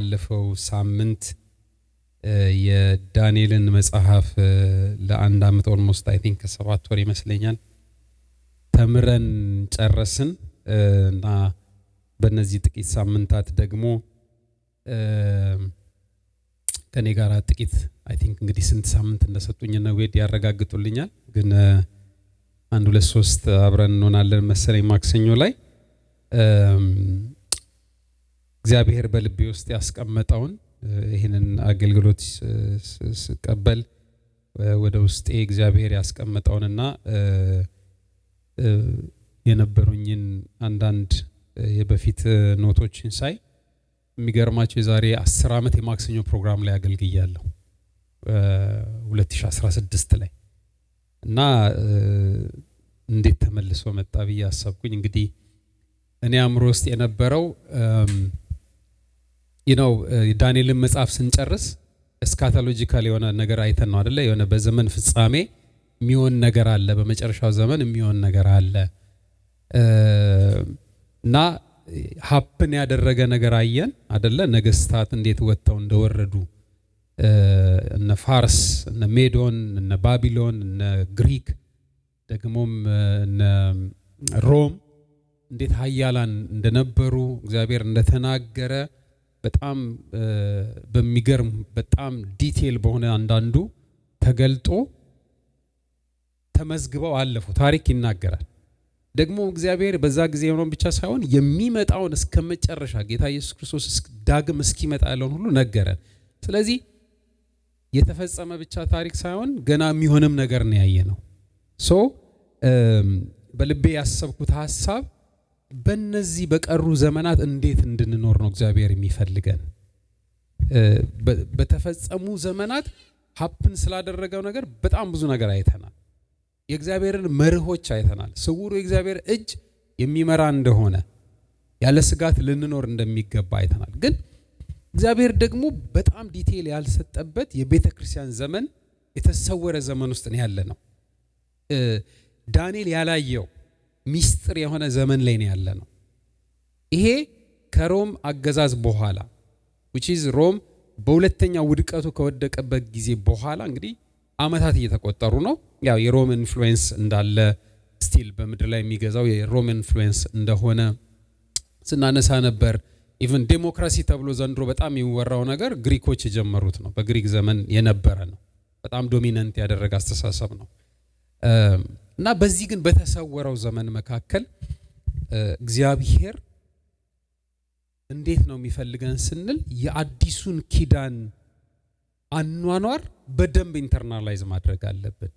ባለፈው ሳምንት የዳንኤልን መጽሐፍ ለአንድ አመት ኦልሞስት አይ ቲንክ 7 ወር ይመስለኛል ተምረን ጨረስን እና በእነዚህ ጥቂት ሳምንታት ደግሞ ከኔ ጋር ጥቂት አይ ቲንክ እንግዲህ ስንት ሳምንት እንደሰጡኝ ነው ወድ ያረጋግጡልኛል ግን 1 2 3 አብረን እንሆናለን መሰለኝ ማክሰኞ ላይ እግዚአብሔር በልቤ ውስጥ ያስቀመጠውን ይሄንን አገልግሎት ስቀበል ወደ ውስጤ እግዚአብሔር ያስቀመጠውንና የነበሩኝን አንዳንድ የበፊት ኖቶችን ሳይ የሚገርማቸው የዛሬ 10 አመት የማክሰኞ ፕሮግራም ላይ አገልግያለሁ 2016 ላይ እና እንዴት ተመልሶ መጣ ብዬ አሰብኩኝ እንግዲህ እኔ አእምሮ ውስጥ የነበረው ዳንኤልን መጽሐፍ ስንጨርስ እስካቶሎጂካል የሆነ ነገር አይተን ነው አይደለ የሆነ በዘመን ፍጻሜ የሚሆን ነገር አለ በመጨረሻው ዘመን የሚሆን ነገር አለ እና ሀፕን ያደረገ ነገር አየን አይደለ ነገስታት እንዴት ወጥተው እንደወረዱ እነ ፋርስ እነ ሜዶን እነ ባቢሎን እነ ግሪክ ደግሞም እነ ሮም እንዴት ኃያላን እንደነበሩ እግዚአብሔር እንደተናገረ በጣም በሚገርም በጣም ዲቴል በሆነ አንዳንዱ ተገልጦ ተመዝግበው አለፉ ታሪክ ይናገራል ደግሞ እግዚአብሔር በዛ ጊዜ ሆኖ ብቻ ሳይሆን የሚመጣውን እስከመጨረሻ ጌታ ኢየሱስ ክርስቶስ ዳግም እስኪመጣ ያለውን ሁሉ ነገረን ስለዚህ የተፈጸመ ብቻ ታሪክ ሳይሆን ገና የሚሆንም ነገር ነው ያየነው በልቤ ያሰብኩት ሐሳብ በእነዚህ በቀሩ ዘመናት እንዴት እንድንኖር ነው እግዚአብሔር የሚፈልገን በተፈጸሙ ዘመናት ሀፕን ስላደረገው ነገር በጣም ብዙ ነገር አይተናል የእግዚአብሔርን መርሆች አይተናል ስውሩ የእግዚአብሔር እጅ የሚመራ እንደሆነ ያለ ስጋት ልንኖር እንደሚገባ አይተናል ግን እግዚአብሔር ደግሞ በጣም ዲቴል ያልሰጠበት የቤተክርስቲያን ዘመን የተሰወረ ዘመን ውስጥ ነው ያለ ነው ዳንኤል ያላየው ሚስጥር የሆነ ዘመን ላይ ነው ያለ ነው ይሄ ከሮም አገዛዝ በኋላ which is ሮም በሁለተኛው ውድቀቱ ከወደቀበት ጊዜ በኋላ እንግዲህ አመታት እየተቆጠሩ ነው ያው የሮም ኢንፍሉዌንስ እንዳለ ስቲል በምድር ላይ የሚገዛው የሮም ኢንፍሉዌንስ እንደሆነ ስናነሳ ነበር ኢቭን ዴሞክራሲ ተብሎ ዘንድሮ በጣም የሚወራው ነገር ግሪኮች የጀመሩት ነው በግሪክ ዘመን የነበረ ነው በጣም ዶሚናንት ያደረገ አስተሳሰብ ነው እና በዚህ ግን በተሰወረው ዘመን መካከል እግዚአብሔር እንዴት ነው የሚፈልገን ስንል የአዲሱን ኪዳን አኗኗር በደንብ ኢንተርናላይዝ ማድረግ አለብን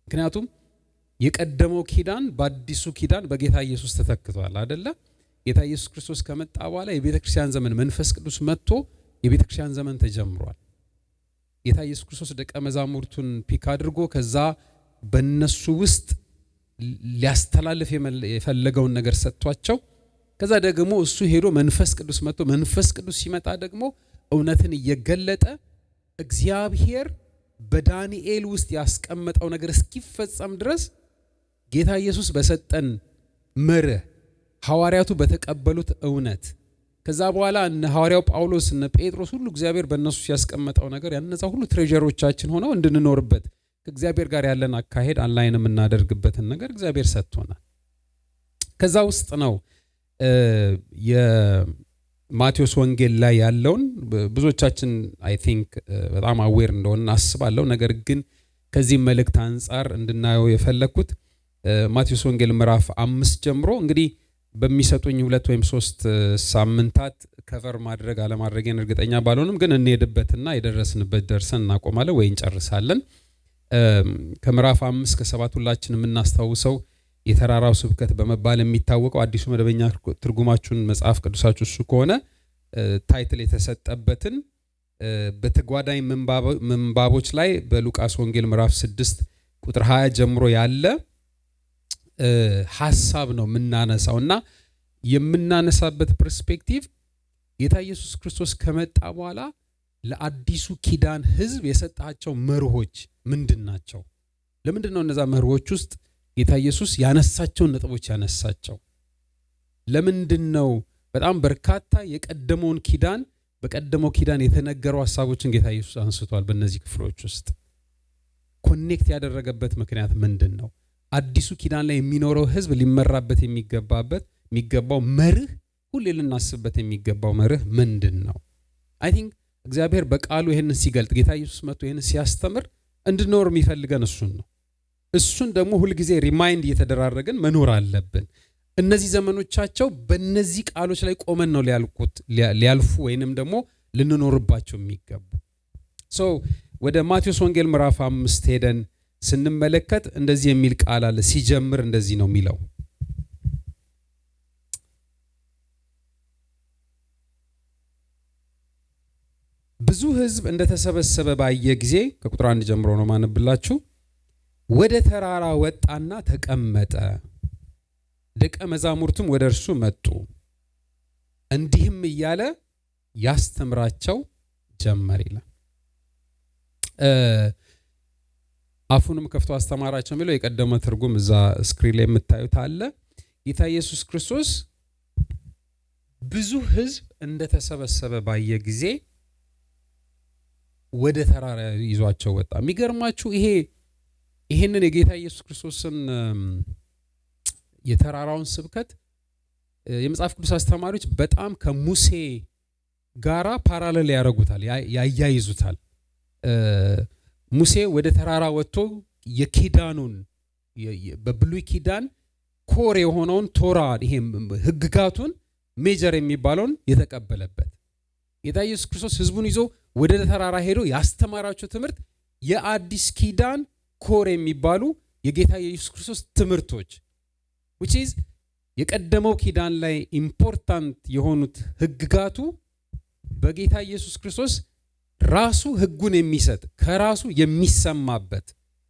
ምክንያቱም የቀደመው ኪዳን በአዲሱ ኪዳን በጌታ ኢየሱስ ተተክቷል አይደለ ጌታ ኢየሱስ ክርስቶስ ከመጣ በኋላ የቤተክርስቲያን ዘመን መንፈስ ቅዱስ መጥቶ የቤተክርስቲያን ዘመን ተጀምሯል ጌታ ኢየሱስ ክርስቶስ ደቀ መዛሙርቱን ፒክ አድርጎ ከዛ በእነሱ ውስጥ ሊያስተላልፍ የፈለገውን ነገር ሰጥቷቸው ከዛ ደግሞ እሱ ሄዶ መንፈስ ቅዱስ መጥቶ መንፈስ ቅዱስ ሲመጣ ደግሞ እውነትን እየገለጠ እግዚአብሔር በዳንኤል ውስጥ ያስቀመጠው ነገር እስኪፈጸም ድረስ ጌታ ኢየሱስ በሰጠን መርህ ሐዋርያቱ በተቀበሉት እውነት ከዛ በኋላ እነ ሐዋርያው ጳውሎስ እነ ጴጥሮስ ሁሉ እግዚአብሔር በእነሱ ያስቀመጠው ነገር ያነዛ ሁሉ ትሬዠሮቻችን ሆነው እንድንኖርበት ከእግዚአብሔር ጋር ያለን አካሄድ አንላይን የምናደርግበትን ነገር እግዚአብሔር ሰጥቶናል ከዛ ውስጥ ነው የማቴዎስ ወንጌል ላይ ያለውን ብዙዎቻችን አይ ቲንክ በጣም አዌር እንደሆነ አስባለሁ ነገር ግን ከዚህ መልእክት አንፃር እንድናየው የፈለኩት ማቴዎስ ወንጌል ምዕራፍ 5 ጀምሮ እንግዲህ በሚሰጡኝ 2 ወይም 3 ሳምንታት ከቨር ማድረግ አለማድረግን እርግጠኛ ባልሆንም ግን እንሄድበትና የደረስንበት ደርሰን እናቆማለን ወይ እንጨርሳለን ከምዕራፍ 5 እስከ 7 ሁላችን የምናስተዋውሰው የተራራው ስብከት በመባል የሚታወቀው አዲሱ መደበኛ ትርጉማችሁን መጽሐፍ ቅዱሳችሁ እሱ ከሆነ ታይትል የተሰጠበትን በተጓዳኝ ምንባቦች ላይ በሉቃስ ወንጌል ምዕራፍ 6 ቁጥር 20 ጀምሮ ያለ ሐሳብ ነው የምናነሳውና የምናነሳበት ፐርስፔክቲቭ ጌታ ኢየሱስ ክርስቶስ ከመጣ በኋላ ለአዲሱ ኪዳን ህዝብ የሰጣቸው መርሆች ምንድናቸው ለምንድነው እነዛ መርሆች ውስጥ ጌታ ኢየሱስ ያነሳቸው ነጥቦች ያነሳቸው ለምንድነው በጣም በርካታ የቀደመውን ኪዳን በቀደመው ኪዳን የተነገሩ ሐሳቦችን ጌታ ኢየሱስ አንስቷል። በእነዚህ ክፍሎች ውስጥ ኮኔክት ያደረገበት ምክንያት ምንድነው? አዲሱ ኪዳን ላይ የሚኖረው ሕዝብ ሊመራበት የሚገባው መርህ፣ ሁሌ ልናስብበት የሚገባው መርህ ምንድነው? አይ ቲንክ እግዚአብሔር በቃሉ ይሄንን ሲገልጥ ጌታ ኢየሱስ መጥቶ ይሄንን ሲያስተምር እንድንኖር የሚፈልገን እሱን ነው። እሱን ደግሞ ሁል ጊዜ ሪማይንድ እየተደራረግን መኖር አለብን። እነዚህ ዘመኖቻቸው በእነዚህ ቃሎች ላይ ቆመን ነው ሊያልፉ ወይንም ደግሞ ልንኖርባቸው የሚገቡ። ወደ ማቴዎስ ወንጌል ምዕራፍ 5 ሄደን ስንመለከት እንደዚህ የሚል ቃል አለ። ሲጀምር እንደዚህ ነው የሚለው፣ ብዙ ሕዝብ እንደተሰበሰበ ባየ ጊዜ ከቁጥር 1 ጀምሮ ነው ማነብላችሁ። ወደ ተራራ ወጣና ተቀመጠ፣ ደቀ መዛሙርቱም ወደ እርሱ መጡ፣ እንዲህም እያለ ያስተምራቸው ጀመር ይላል። አፉንም ከፍቶ አስተማራቸው የሚለው የቀደመ ትርጉም እዛ ስክሪን ላይ የምታዩት አለ። ጌታ ኢየሱስ ክርስቶስ ብዙ ሕዝብ እንደተሰበሰበ ባየ ጊዜ ወደ ተራራ ይዟቸው ወጣ። የሚገርማችሁ ይሄንን የጌታ ኢየሱስ ክርስቶስን የተራራውን ስብከት የመጽሐፍ ቅዱስ አስተማሪዎች በጣም ከሙሴ ጋራ ፓራሌል ያደርጉታል፣ ያያይዙታል። ሙሴ ወደ ተራራ ወጥቶ የኪዳኑን በብሉይ ኪዳን ኮር የሆነውን ቶራ ይሄ ሕግጋቱን ሜጀር የሚባለውን የተቀበለበት፣ ጌታ ኢየሱስ ክርስቶስ ሕዝቡን ይዞ ወደ ተራራ ሄዶ ያስተማራቸው ትምህርት የአዲስ ኪዳን ኮር የሚባሉ የጌታ ኢየሱስ ክርስቶስ ትምህርቶች which is የቀደመው ኪዳን ላይ ኢምፖርታንት የሆኑት ሕግጋቱ በጌታ ኢየሱስ ክርስቶስ ራሱ ሕጉን የሚሰጥ ከራሱ የሚሰማበት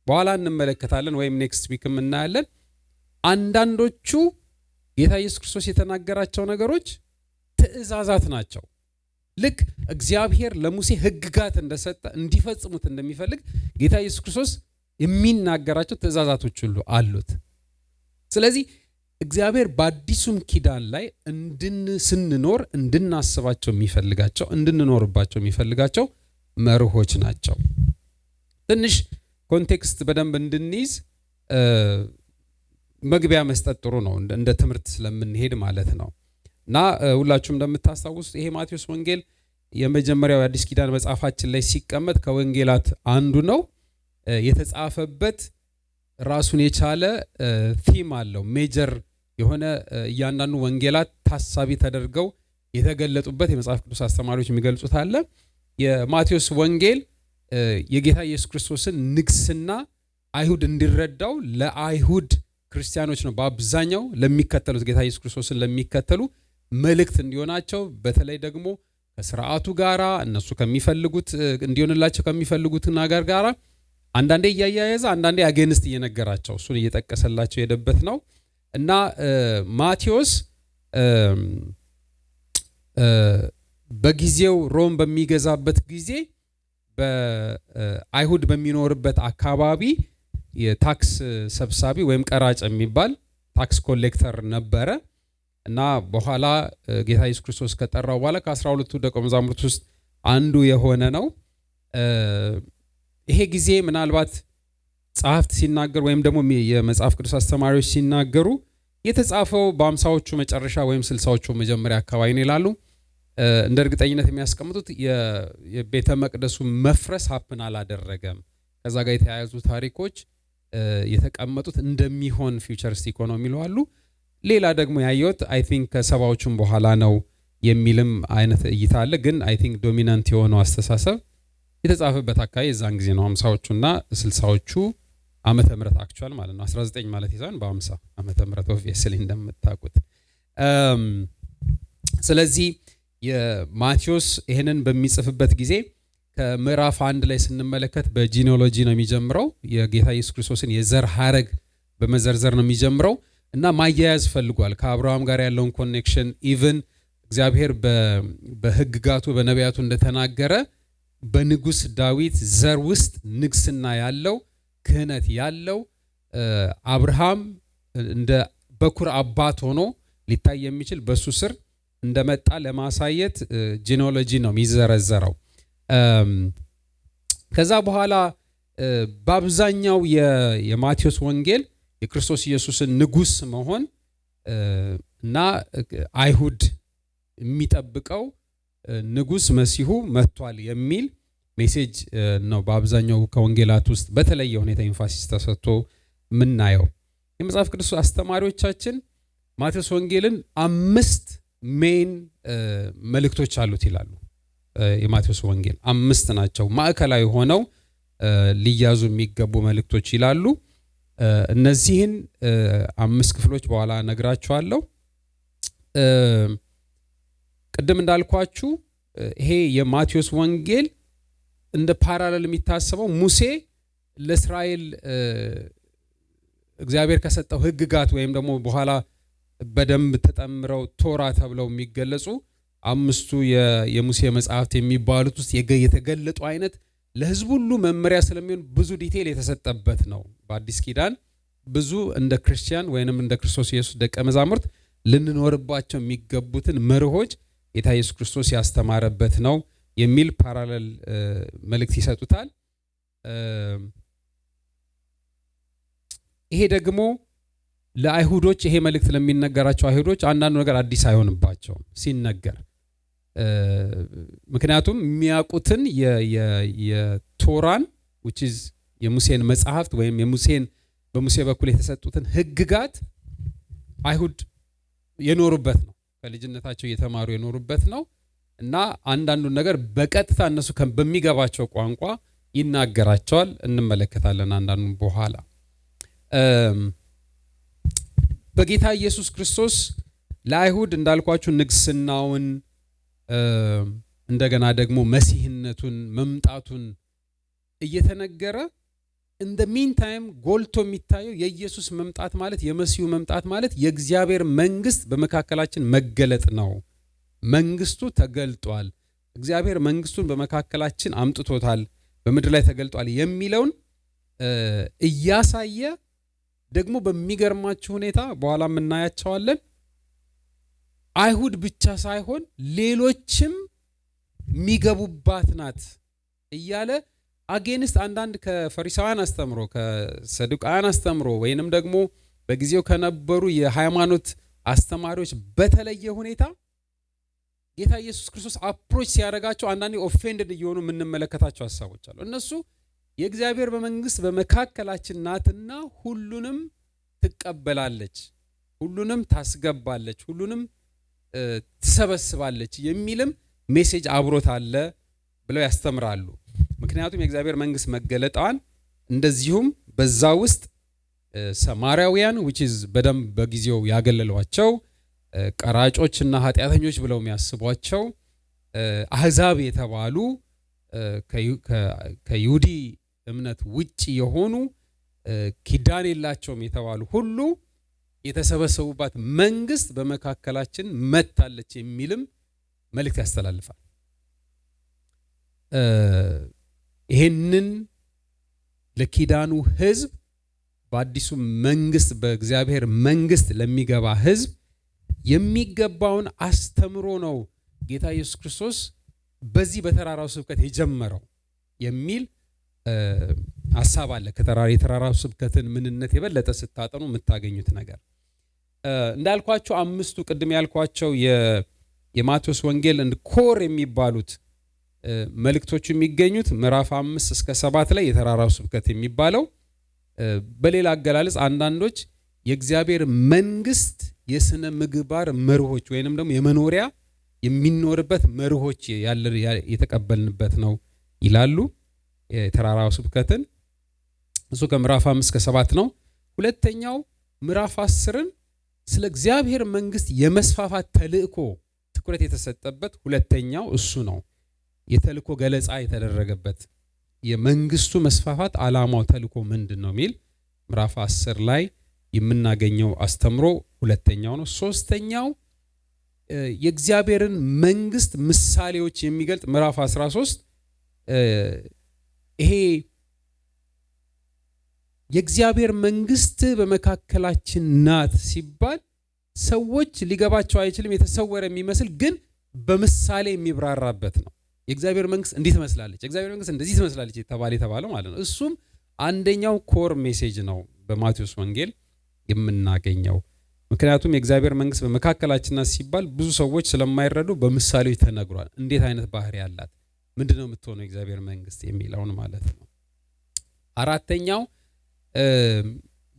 በኋላ እንመለከታለን፣ ወይም ኔክስት ዊክ እናያለን። አንዳንዶቹ ጌታ ኢየሱስ ክርስቶስ የተናገራቸው ነገሮች ትእዛዛት ናቸው። ልክ እግዚአብሔር ለሙሴ ሕግጋት እንደሰጠ እንዲፈጽሙት እንደሚፈልግ ጌታ ኢየሱስ ክርስቶስ የሚናገራቸው ትእዛዛቶች ሁሉ አሉት። ስለዚህ እግዚአብሔር በአዲሱም ኪዳን ላይ ስንኖር እንድናስባቸው የሚፈልጋቸው እንድንኖርባቸው የሚፈልጋቸው መርሆች ናቸው። ትንሽ ኮንቴክስት በደንብ እንድንይዝ መግቢያ መስጠት ጥሩ ነው፣ እንደ ትምህርት ስለምንሄድ ማለት ነው። እና ሁላችሁም እንደምታስታውሱት ይሄ ማቴዎስ ወንጌል የመጀመሪያው የአዲስ ኪዳን መጽሐፋችን ላይ ሲቀመጥ ከወንጌላት አንዱ ነው። የተጻፈበት ራሱን የቻለ ቲም አለው። ሜጀር የሆነ እያንዳንዱ ወንጌላት ታሳቢ ተደርገው የተገለጡበት የመጽሐፍ ቅዱስ አስተማሪዎች የሚገልጹት አለ። የማቴዎስ ወንጌል የጌታ ኢየሱስ ክርስቶስን ንግስና አይሁድ እንዲረዳው ለአይሁድ ክርስቲያኖች ነው በአብዛኛው ለሚከተሉት ጌታ ኢየሱስ ክርስቶስን ለሚከተሉ መልእክት እንዲሆናቸው፣ በተለይ ደግሞ ከስርዓቱ ጋራ እነሱ ከሚፈልጉት እንዲሆንላቸው ከሚፈልጉት ነገር ጋራ አንዳንዴ እያያያዘ አንዳንዴ አጌንስት እየነገራቸው እሱን እየጠቀሰላቸው የሄደበት ነው። እና ማቴዎስ በጊዜው ሮም በሚገዛበት ጊዜ በአይሁድ በሚኖርበት አካባቢ የታክስ ሰብሳቢ ወይም ቀራጭ የሚባል ታክስ ኮሌክተር ነበረ። እና በኋላ ጌታ ኢየሱስ ክርስቶስ ከጠራው በኋላ ከ12ቱ ደቀ መዛሙርት ውስጥ አንዱ የሆነ ነው። ይሄ ጊዜ ምናልባት ጸሐፍት ሲናገሩ ወይም ደግሞ የመጽሐፍ ቅዱስ አስተማሪዎች ሲናገሩ የተጻፈው በ50ዎቹ መጨረሻ ወይም 60ዎቹ መጀመሪያ አካባቢ ነው ይላሉ። እንደ እርግጠኝነት የሚያስቀምጡት የቤተ መቅደሱ መፍረስ ሀፕን አላደረገም። ከዛ ጋር የተያያዙ ታሪኮች የተቀመጡት እንደሚሆን ፊውቸሪስቲክ ሆነው የሚለዋሉ። ሌላ ደግሞ ያየሁት አይ ቲንክ ከ70ዎቹም በኋላ ነው የሚልም አይነት እይታ አለ። ግን አይ ቲንክ ዶሚናንት የሆነው አስተሳሰብ የተጻፈበት አካባቢ የዛን ጊዜ ነው 50ዎቹና 60ዎቹ ዓመተ ምህረት አክቹዋል ማለት ነው። 19 ማለት ይዛን በ50 ዓመተ ምህረት ኦብቪየስሊ እንደምታውቁት። ስለዚህ የማቴዎስ ይሄንን በሚጽፍበት ጊዜ ከምዕራፍ 1 ላይ ስንመለከት በጂኒኦሎጂ ነው የሚጀምረው። የጌታ ኢየሱስ ክርስቶስን የዘር ሐረግ በመዘርዘር ነው የሚጀምረው እና ማያያዝ ፈልጓል ከአብርሃም ጋር ያለውን ኮኔክሽን። ኢቭን እግዚአብሔር በሕግጋቱ በነቢያቱ እንደተናገረ በንጉስ ዳዊት ዘር ውስጥ ንግስና ያለው ክህነት ያለው አብርሃም እንደ በኩር አባት ሆኖ ሊታይ የሚችል በሱ ስር እንደመጣ ለማሳየት ጂኖሎጂ ነው የሚዘረዘረው። ከዛ በኋላ በአብዛኛው የማቴዎስ ወንጌል የክርስቶስ ኢየሱስን ንጉስ መሆን እና አይሁድ የሚጠብቀው ንጉስ መሲሁ መጥቷል የሚል ሜሴጅ ነው በአብዛኛው ከወንጌላት ውስጥ በተለየ ሁኔታ ኢንፋሲስ ተሰጥቶ ምናየው። የመጽሐፍ ቅዱስ አስተማሪዎቻችን ማቴዎስ ወንጌልን 5 ሜን መልእክቶች አሉት ይላሉ። የማቴዎስ ወንጌል 5 ናቸው ማዕከላዊ ሆነው ሊያዙ የሚገቡ መልእክቶች ይላሉ። እነዚህን 5 ክፍሎች በኋላ ነግራችኋለሁ። ቅድም እንዳልኳችሁ ይሄ የማቴዎስ ወንጌል እንደ ፓራሌል የሚታሰበው ሙሴ ለእስራኤል እግዚአብሔር ከሰጠው ሕግጋት ወይም ደግሞ በኋላ በደንብ ተጠምረው ቶራ ተብለው የሚገለጹ 5ቱ የሙሴ መጽሐፍት የሚባሉት ውስጥ የተገለጡ አይነት ለሕዝብ ሁሉ መመሪያ ስለሚሆን ብዙ ዲቴል የተሰጠበት ነው። በአዲስ ኪዳን ብዙ እንደ ክርስቲያን ወይንም እንደ ክርስቶስ ኢየሱስ ደቀ መዛሙርት ልንኖርባቸው የሚገቡትን መርሆች ጌታ ኢየሱስ ክርስቶስ ያስተማረበት ነው የሚል ፓራሌል መልእክት ይሰጡታል። ይሄ ደግሞ ለአይሁዶች ይሄ መልእክት ለሚነገራቸው አይሁዶች አንዳንዱ ነገር አዲስ አይሆንባቸውም ሲነገር። ምክንያቱም የሚያውቁትን የቶራን which is የሙሴን መጽሐፍት ወይም በሙሴ በኩል የተሰጡትን ሕግጋት አይሁድ የኖሩበት ነው። ከልጅነታቸው እየተማሩ የኖሩበት ነው እና አንዳንዱን ነገር በቀጥታ እነሱ በሚገባቸው ቋንቋ ይናገራቸዋል። እንመለከታለን አንዳንዱን በኋላ። በጌታ ኢየሱስ ክርስቶስ ለአይሁድ እንዳልኳችሁ ንግስናውን እንደገና ደግሞ መሲህነቱን መምጣቱን እየተነገረ in the meantime ጎልቶ የሚታየው የኢየሱስ መምጣት ማለት የመሲሁ መምጣት ማለት የእግዚአብሔር መንግስት በመካከላችን መገለጥ ነው። መንግስቱ ተገልጧል። እግዚአብሔር መንግስቱን በመካከላችን አምጥቶታል፣ በምድር ላይ ተገልጧል የሚለውን እያሳየ ደግሞ በሚገርማችሁ ሁኔታ በኋላ እናያቸዋለን። አይሁድ ብቻ ሳይሆን ሌሎችም የሚገቡባት ናት እያለ አጌንስት አንዳንድ ከፈሪሳውያን አስተምሮ ከሰዱቃውያን አስተምሮ ወይንም ደግሞ በጊዜው ከነበሩ የሃይማኖት አስተማሪዎች በተለየ ሁኔታ ጌታ ኢየሱስ ክርስቶስ አፕሮች ሲያደርጋቸው አንዳንዴ ኦፌንድድ እየሆኑ የምንመለከታቸው ሀሳቦች አሉ። እነሱ የእግዚአብሔር በመንግስት በመካከላችን ናትና ሁሉንም ትቀበላለች፣ ሁሉንም ታስገባለች፣ ሁሉንም ትሰበስባለች የሚልም ሜሴጅ አብሮት አለ ብለው ያስተምራሉ። ምክንያቱም የእግዚአብሔር መንግስት መገለጣን እንደዚሁም በዛ ውስጥ ሰማርያውያን which is በደንብ በጊዜው ያገለሏቸው ቀራጮችና ኃጢአተኞች ብለው የሚያስቧቸው አህዛብ የተባሉ ከይሁዲ እምነት ውጪ የሆኑ ኪዳን የላቸውም የተባሉ ሁሉ የተሰበሰቡባት መንግስት በመካከላችን መታለች የሚልም መልእክት ያስተላልፋል። ይሄንን ለኪዳኑ ህዝብ በአዲሱ መንግስት በእግዚአብሔር መንግስት ለሚገባ ህዝብ የሚገባውን አስተምሮ ነው ጌታ ኢየሱስ ክርስቶስ በዚህ በተራራው ስብከት የጀመረው የሚል ሐሳብ አለ። የተራራው ስብከትን ምንነት የበለጠ ስታጠኑ የምታገኙት ነገር እንዳልኳቸው 5ቱ ቅድም ያልኳቸው የማቴዎስ ወንጌል ኮር የሚባሉት መልእክቶቹ የሚገኙት ምዕራፍ 5 እስከ 7 ላይ የተራራው ስብከት የሚባለው። በሌላ አገላለጽ አንዳንዶች የእግዚአብሔር መንግስት የስነ ምግባር መርሆች ወይንም ደግሞ የመኖሪያ የሚኖርበት መርሆች የተቀበልንበት ነው ይላሉ። የተራራው ስብከትን እሱ ከምዕራፍ 5 እስከ 7 ነው። ሁለተኛው ምዕራፍ 10ን ስለ እግዚአብሔር መንግስት የመስፋፋት ተልእኮ ትኩረት የተሰጠበት ሁለተኛው እሱ ነው። የተልእኮ ገለጻ የተደረገበት የመንግስቱ መስፋፋት ዓላማው ተልእኮ ምንድን ነው የሚል ምዕራፍ 10 ላይ የምናገኘው አስተምሮ ሁለተኛው ነው። ሶስተኛው የእግዚአብሔርን መንግስት ምሳሌዎች የሚገልጥ ምዕራፍ 13 ይሄ የእግዚአብሔር መንግስት በመካከላችን ናት ሲባል ሰዎች ሊገባቸው አይችልም። የተሰወረ የሚመስል ግን በምሳሌ የሚብራራበት ነው። የእግዚአብሔር መንግስት እንዲህ ትመስላለች፣ የእግዚአብሔር መንግስት እንደዚህ ትመስላለች የተባለው ማለት ነው። እሱም አንደኛው ኮር ሜሴጅ ነው በማቴዎስ ወንጌል የምናገኘው። ምክንያቱም የእግዚአብሔር መንግስት በመካከላችን ሲባል ብዙ ሰዎች ስለማይረዱ በምሳሌዎች ተነግሯል። እንዴት አይነት ባህሪ ያላት ምንድነው የምትሆነው የእግዚአብሔር መንግስት የሚለውን ማለት ነው። አራተኛው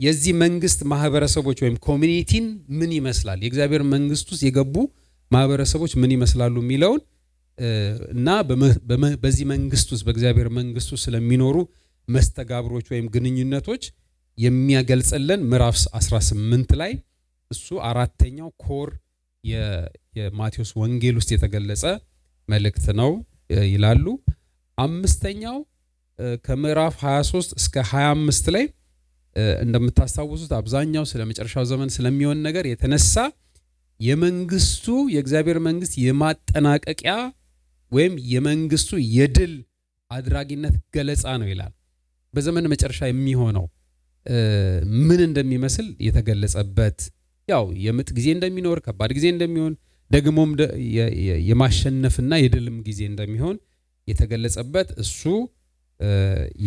የዚህ መንግስት ማህበረሰቦች ወይም ኮሚኒቲን ምን ይመስላል፣ የእግዚአብሔር መንግስት ውስጥ የገቡ ማህበረሰቦች ምን ይመስላሉ የሚለውን እና በዚህ መንግስት ውስጥ በእግዚአብሔር መንግስት ውስጥ ስለሚኖሩ መስተጋብሮች ወይም ግንኙነቶች የሚያገልጽልን ምዕራፍ 18 ላይ እሱ አራተኛው ኮር የማቴዎስ ወንጌል ውስጥ የተገለጸ መልእክት ነው ይላሉ። አምስተኛው ከምዕራፍ 23 እስከ 25 ላይ እንደምታስታውሱት አብዛኛው ስለ መጨረሻው ዘመን ስለሚሆን ነገር የተነሳ የመንግስቱ የእግዚአብሔር መንግስት የማጠናቀቂያ ወይም የመንግስቱ የድል አድራጊነት ገለጻ ነው ይላል። በዘመን መጨረሻ የሚሆነው ምን እንደሚመስል የተገለጸበት፣ ያው የምጥ ጊዜ እንደሚኖር፣ ከባድ ጊዜ እንደሚሆን፣ ደግሞም የማሸነፍና የድልም ጊዜ እንደሚሆን የተገለጸበት እሱ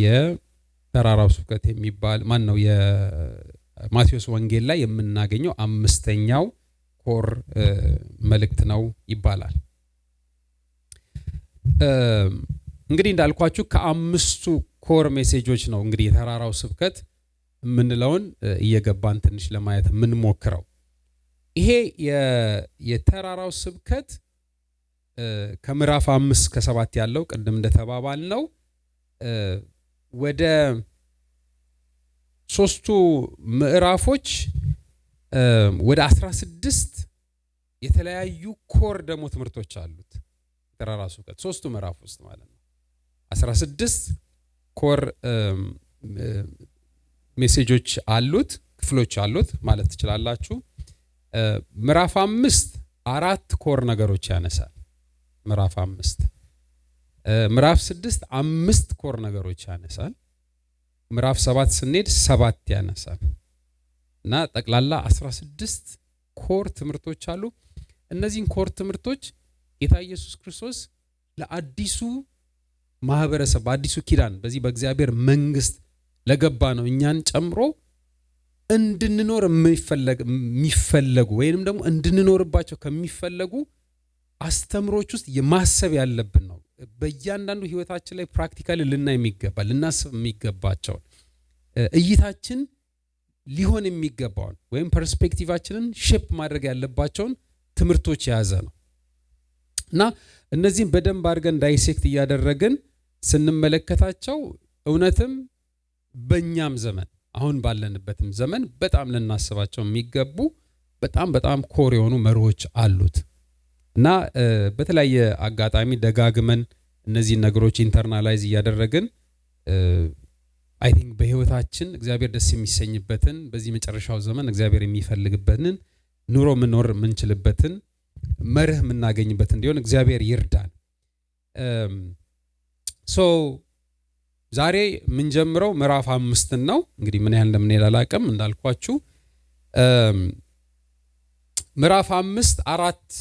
የተራራው ስብከት የሚባል ማን ነው የማቴዎስ ወንጌል ላይ የምናገኘው አምስተኛው ኮር መልእክት ነው ይባላል። እንግዲህ እንዳልኳችሁ ከአምስቱ ኮር ሜሴጆች ነው እንግዲህ የተራራው ስብከት የምንለውን እየገባን ትንሽ ለማየት የምንሞክረው። ይሄ የተራራው ስብከት ከምዕራፍ 5 ከ7 ያለው ቅድም እንደተባባል ነው ወደ ሶስቱ ምዕራፎች ወደ 16 የተለያዩ ኮር ደግሞ ትምህርቶች አሉት። የተራራው ስብከት ሶስቱ ምዕራፍ ውስጥ ማለት ነው 16 ኮር ሜሴጆች አሉት፣ ክፍሎች አሉት ማለት ትችላላችሁ። ምዕራፍ 5 4 ኮር ነገሮች ያነሳል። ምዕራፍ 5 ምዕራፍ 6 5 ኮር ነገሮች ያነሳል። ምዕራፍ 7 ስንሄድ 7 ያነሳል እና ጠቅላላ 16 ኮር ትምህርቶች አሉ። እነዚህን ኮር ትምህርቶች ጌታ ኢየሱስ ክርስቶስ ለአዲሱ ማህበረሰብ በአዲሱ ኪዳን በዚህ በእግዚአብሔር መንግስት ለገባ ነው እኛን ጨምሮ እንድንኖር የሚፈለጉ ወይንም ደግሞ እንድንኖርባቸው ከሚፈለጉ አስተምሮች ውስጥ የማሰብ ያለብን ነው። በእያንዳንዱ ህይወታችን ላይ ፕራክቲካሊ ልናይ የሚገባ ልናስብ የሚገባቸው እይታችን ሊሆን የሚገባውን ወይም ፐርስፔክቲቫችንን ሼፕ ማድረግ ያለባቸውን ትምህርቶች የያዘ ነው እና እነዚህን በደንብ አድርገን ዳይሴክት እያደረግን ስንመለከታቸው እውነትም በእኛም ዘመን አሁን ባለንበትም ዘመን በጣም ልናስባቸው የሚገቡ በጣም ኮር የሆኑ መርሆች አሉት እና በተለያየ አጋጣሚ ደጋግመን እነዚህ ነገሮች ኢንተርናላይዝ እያደረግን አይ ቲንክ በህይወታችን እግዚአብሔር ደስ የሚሰኝበትን በዚህ መጨረሻው ዘመን እግዚአብሔር የሚፈልግበትን ኑሮ መኖር የምንችልበትን መርህ የምናገኝበት እንዲሆን እግዚአብሔር ይርዳን። ዛሬ የምንጀምረው ምዕራፍ 5 ነው። እንግዲህ ምን ያህል እንደምንሄድ አላውቅም። እንዳልኳችሁ ምዕራፍ 5 4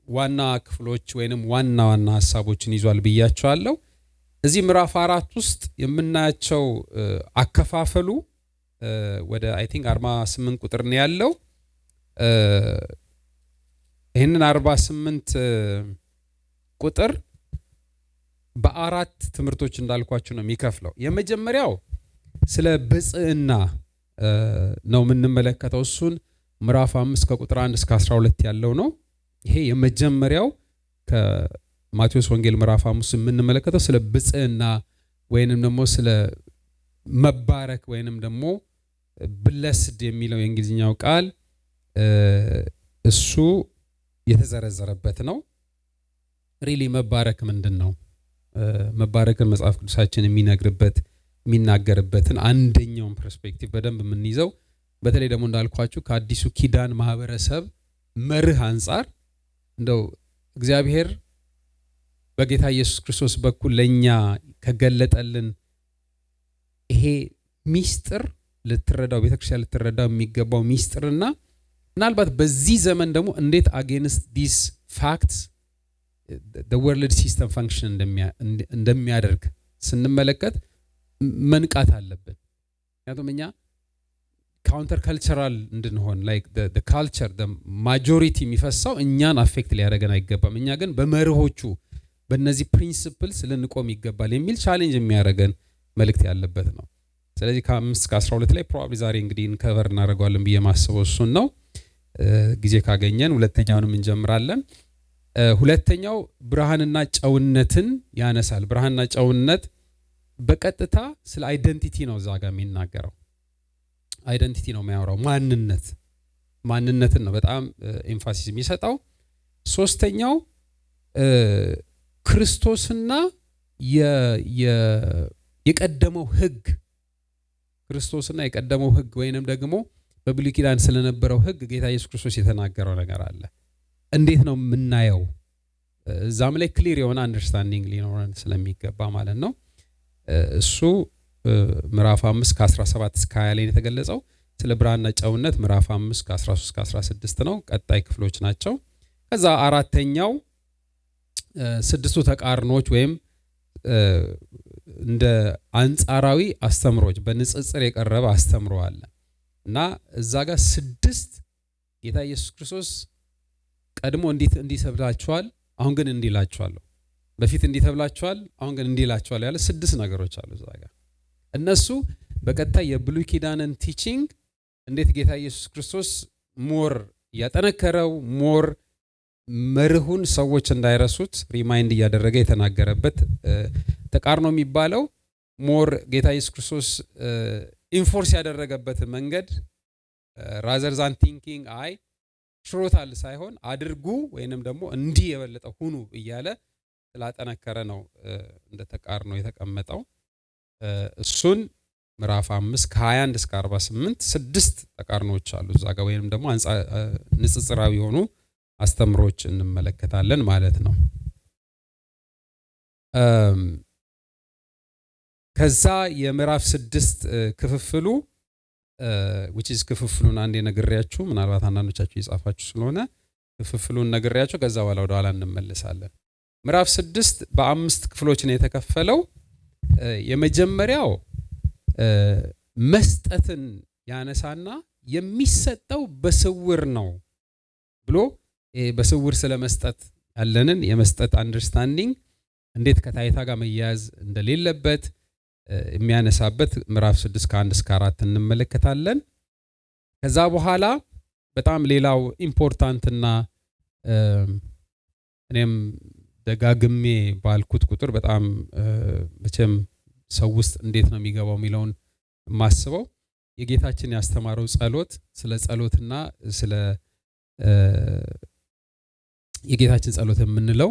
ዋና ክፍሎች ወይንም ዋና ሐሳቦችን ይዟል ብያቸዋለሁ። እዚህ ምዕራፍ 4 ውስጥ የምናያቸው አከፋፈሉ ወደ አይ ቲንክ 48 ቁጥር ነው ያለው። ይህንን 48 ቁጥር በአራት ትምህርቶች እንዳልኳችሁ ነው የሚከፍለው። የመጀመሪያው ስለ ብጽዕና ነው የምንመለከተው። እሱን ምዕራፍ 5 ከቁጥር 1 እስከ 12 ያለው ነው። ይሄ የመጀመሪያው ከማቴዎስ ወንጌል ምዕራፍ 5 የምንመለከተው ስለ ብጽዕና ወይንም ደግሞ ስለ መባረክ ወይንም ደግሞ ብለስድ የሚለው የእንግሊዝኛው ቃል እሱ የተዘረዘረበት ነው። ሪሊ መባረክ ምንድን ነው? መባረክን መጽሐፍ ቅዱሳችን የሚናገርበትን አንደኛውን ፐርስፔክቲቭ በደንብ የምንይዘው በተለይ ደግሞ እንዳልኳችሁ ከአዲሱ ኪዳን ማህበረሰብ መርህ አንጻር እንደው እግዚአብሔር በጌታ ኢየሱስ ክርስቶስ በኩል ለኛ ከገለጠልን ይሄ ሚስጥር ልትረዳው ቤተክርስቲያን ልትረዳው የሚገባው ሚስጥርና ምናልባት በዚህ ዘመን ደግሞ እንዴት against these facts the world system function እንደሚያደርግ ስንመለከት መንቃት አለብን። ምክንያቱም እኛ ካውንተር ካልቸራል እንድንሆን like the culture the majority የሚፈሳው እኛን አፌክት ሊያደርገን አይገባም። እኛ ግን በመርሆቹ በእነዚህ ፕሪንሲፕልስ ልንቆም ይገባል የሚል ቻሌንጅ የሚያደርገን መልእክት ያለበት ነው። ስለዚህ ከ5 እስከ 12 ላይ ፕሮባብሊ ዛሬ እንግዲህ እንከቨር እናደርገዋለን ብዬ ማስበው እሱን ነው። ጊዜ ካገኘን ሁለተኛውንም እንጀምራለን። ሁለተኛው ብርሃንና ጨውነትን ያነሳል። ብርሃንና ጨውነት በቀጥታ ስለ አይደንቲቲ ነው እዛ ጋር የሚናገረው። አይደንቲቲ ነው የሚያወራው፣ ማንነትን ነው በጣም ኤምፋሲስ የሚሰጠው። ሶስተኛው ክርስቶስና የቀደመው ሕግ ክርስቶስና የቀደመው ሕግ ወይንም ደግሞ በብሉይ ኪዳን ስለነበረው ሕግ ጌታ ኢየሱስ ክርስቶስ የተናገረው ነገር አለ። እንዴት ነው የምናየው? እዛም ላይ ክሊር የሆነ አንደርስታንዲንግ ሊኖረን ስለሚገባ ማለት ነው። እሱ ምዕራፍ 5 ከ17 እስከ 20 ላይ የተገለጸው ስለ ብርሃንና ጨውነት ምዕራፍ 5 ከ13 እስከ 16 ነው። ቀጣይ ክፍሎች ናቸው። ከዛ አራተኛው ስድስቱ ተቃርኖች ወይም እንደ አንጻራዊ አስተምሮች በንጽጽር የቀረበ አስተምሮ አለ እና እዛ ጋር 6 ጌታ ኢየሱስ ክርስቶስ ቀድሞ እንዲህ ተብላችኋል፣ አሁን ግን እንዲህ እላችኋለሁ፣ በፊት እንዲህ ተብላችኋል፣ አሁን ግን እንዲህ እላችኋለሁ ያለ 6 ነገሮች አሉ እዛ ጋር። እነሱ በቀጣይ የብሉይ ኪዳንን ቲቺንግ እንዴት ጌታ ኢየሱስ ክርስቶስ ሞር ያጠነከረው ሞር መርሁን ሰዎች እንዳይረሱት ሪማይንድ እያደረገ የተናገረበት ተቃርኖ የሚባለው ሞር ጌታ ኢየሱስ ክርስቶስ ኢንፎርስ ያደረገበት መንገድ ራዘር ዛን ቲንኪንግ አይ ሽሮታል ሳይሆን አድርጉ ወይንም ደግሞ እንዲህ የበለጠ ሁኑ እያለ ስላጠነከረ ነው እንደ ተቃርኖ የተቀመጠው። እሱን ምዕራፍ 5 ከ21 እስከ 48 6 ተቃርኖች አሉ እዛ ጋር ወይንም ደግሞ ንጽጽራዊ የሆኑ አስተምሮች እንመለከታለን ማለት ነው። ከዛ የምዕራፍ 6 ክፍፍሉ which is ክፍፍሉን አንዴ ነግሬያችሁ ምናልባት አንዳንዶቻችሁ የጻፋችሁ ስለሆነ ክፍፍሉን ነግሬያችሁ ከዛ በኋላ ወደ ኋላ እንመለሳለን። ምዕራፍ 6 በ5 ክፍሎች ነው የተከፈለው። የመጀመሪያው መስጠትን ያነሳና የሚሰጠው በስውር ነው ብሎ በስውር ስለመስጠት ያለንን የመስጠት አንደርስታንዲንግ እንዴት ከታይታ ጋር መያያዝ እንደሌለበት የሚያነሳበት ምዕራፍ 6 ከ1 እስከ 4 እንመለከታለን። ከዛ በኋላ በጣም ሌላው ኢምፖርታንትና እኔም ደጋግሜ ባልኩት ቁጥር በጣም መቼም ሰው ውስጥ እንዴት ነው የሚገባው የሚለውን ማስበው የጌታችን ያስተማረው ጸሎት ስለ ጸሎትና ስለ የጌታችን ጸሎት የምንለው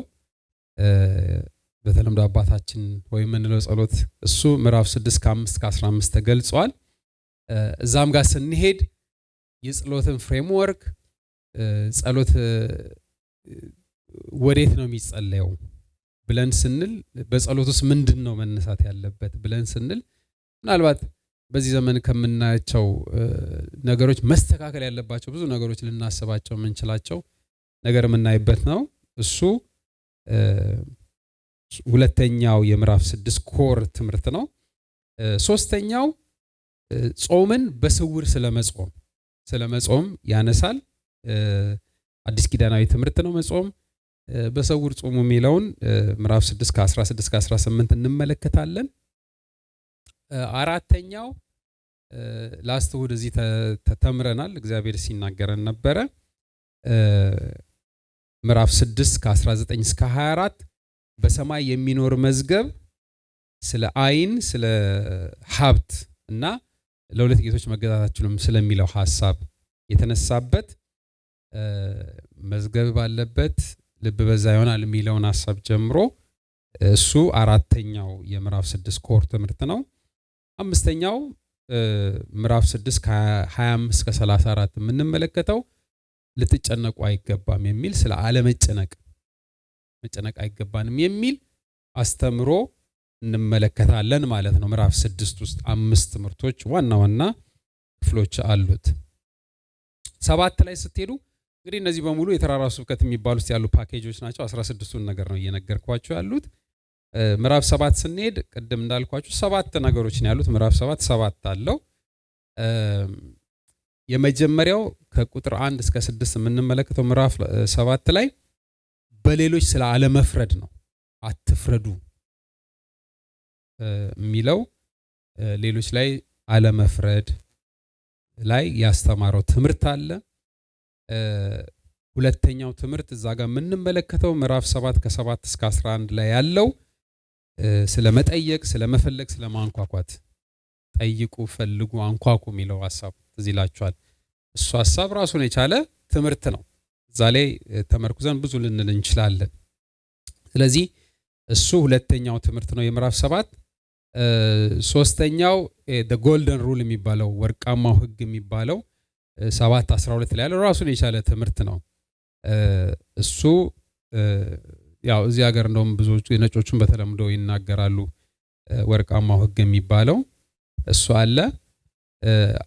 በተለምዶ አባታችን ወይ የምንለው ጸሎት እሱ ምዕራፍ 6 ከ5 እስከ 15 ተገልጿል። እዛም ጋር ስንሄድ የጸሎትን ፍሬምወርክ ጸሎት ወዴት ነው የሚጸለየው ብለን ስንል በጸሎት ውስጥ ምንድነው መነሳት ያለበት ብለን ስንል ምናልባት በዚህ ዘመን ከምናያቸው ነገሮች መስተካከል ያለባቸው ብዙ ነገሮች ልናስባቸው የምንችላቸው ነገር የምናይበት ነው። እሱ ሁለተኛው የምዕራፍ 6 ኮር ትምህርት ነው። ሶስተኛው ጾምን በስውር ስለመጾም ያነሳል። አዲስ ኪዳናዊ ትምህርት ነው መጾም በስውር ጾሙ የሚለውን ምዕራፍ 6 ከ16 እስከ 18 እንመለከታለን። አራተኛው ላስት እሑድ እዚህ ተምረናል፣ እግዚአብሔር ሲናገረን ነበረ። ምዕራፍ 6 ከ19 እስከ 24 በሰማይ የሚኖር መዝገብ ስለ አይን ስለ ሀብት እና ለሁለት ጌቶች መገዛት አትችሉም ስለሚለው ሐሳብ የተነሳበት መዝገብ ባለበት ልብ በዛ ይሆናል የሚለውን ሐሳብ ጀምሮ እሱ አራተኛው የምዕራፍ 6 ኮር ትምህርት ነው። አምስተኛው ምዕራፍ 6 ከ25 እስከ 34 የምንመለከተው ልትጨነቁ አይገባም የሚል ስለ አለመጨነቅ መጨነቅ አይገባንም የሚል አስተምሮ እንመለከታለን ማለት ነው። ምዕራፍ 6 ውስጥ 5 ትምህርቶች ዋና ዋና ክፍሎች አሉት። 7 ላይ ስትሄዱ እንግዲህ እነዚህ በሙሉ የተራራው ስብከት የሚባሉ ውስጥ ያሉ ፓኬጆች ናቸው። 16ቱን ነገር ነው እየነገርኳችሁ ያሉት። ምዕራፍ 7 ስንሄድ ቅድም እንዳልኳችሁ 7 ነገሮች ነው ያሉት። ምዕራፍ 7 አለው። የመጀመሪያው ከቁጥር 1 እስከ 6 የምንመለከተው ምዕራፍ 7 ላይ በሌሎች ስለ አለመፍረድ ነው። አትፍረዱ የሚለው ሌሎች ላይ አለመፍረድ ላይ ያስተማረው ትምህርት አለ። ሁለተኛው ትምህርት እዛ ጋር የምንመለከተው ምዕራፍ 7 ከ7 እስከ 11 ላይ ያለው ስለ መጠየቅ፣ ስለ መፈለግ፣ ስለ ማንኳኳት፣ ጠይቁ፣ ፈልጉ፣ አንኳኩ የሚለው ሐሳብ ትዝ ይላችኋል። እሱ ሐሳብ ራሱን የቻለ ትምህርት ነው። እዛ ላይ ተመርኩዘን ብዙ ልንል እንችላለን። ስለዚህ እሱ ሁለተኛው ትምህርት ነው የምዕራፍ 7። ሶስተኛው ጎልደን ሩል የሚባለው ወርቃማው ሕግ የሚባለው 7:12 ላይ ያለው ራሱን የቻለ ትምህርት ነው። እሱ ያው እዚህ ሀገር እንደውም ብዙዎቹ የነጮቹን በተለምዶ ይናገራሉ። ወርቃማው ሕግ የሚባለው እሱ አለ።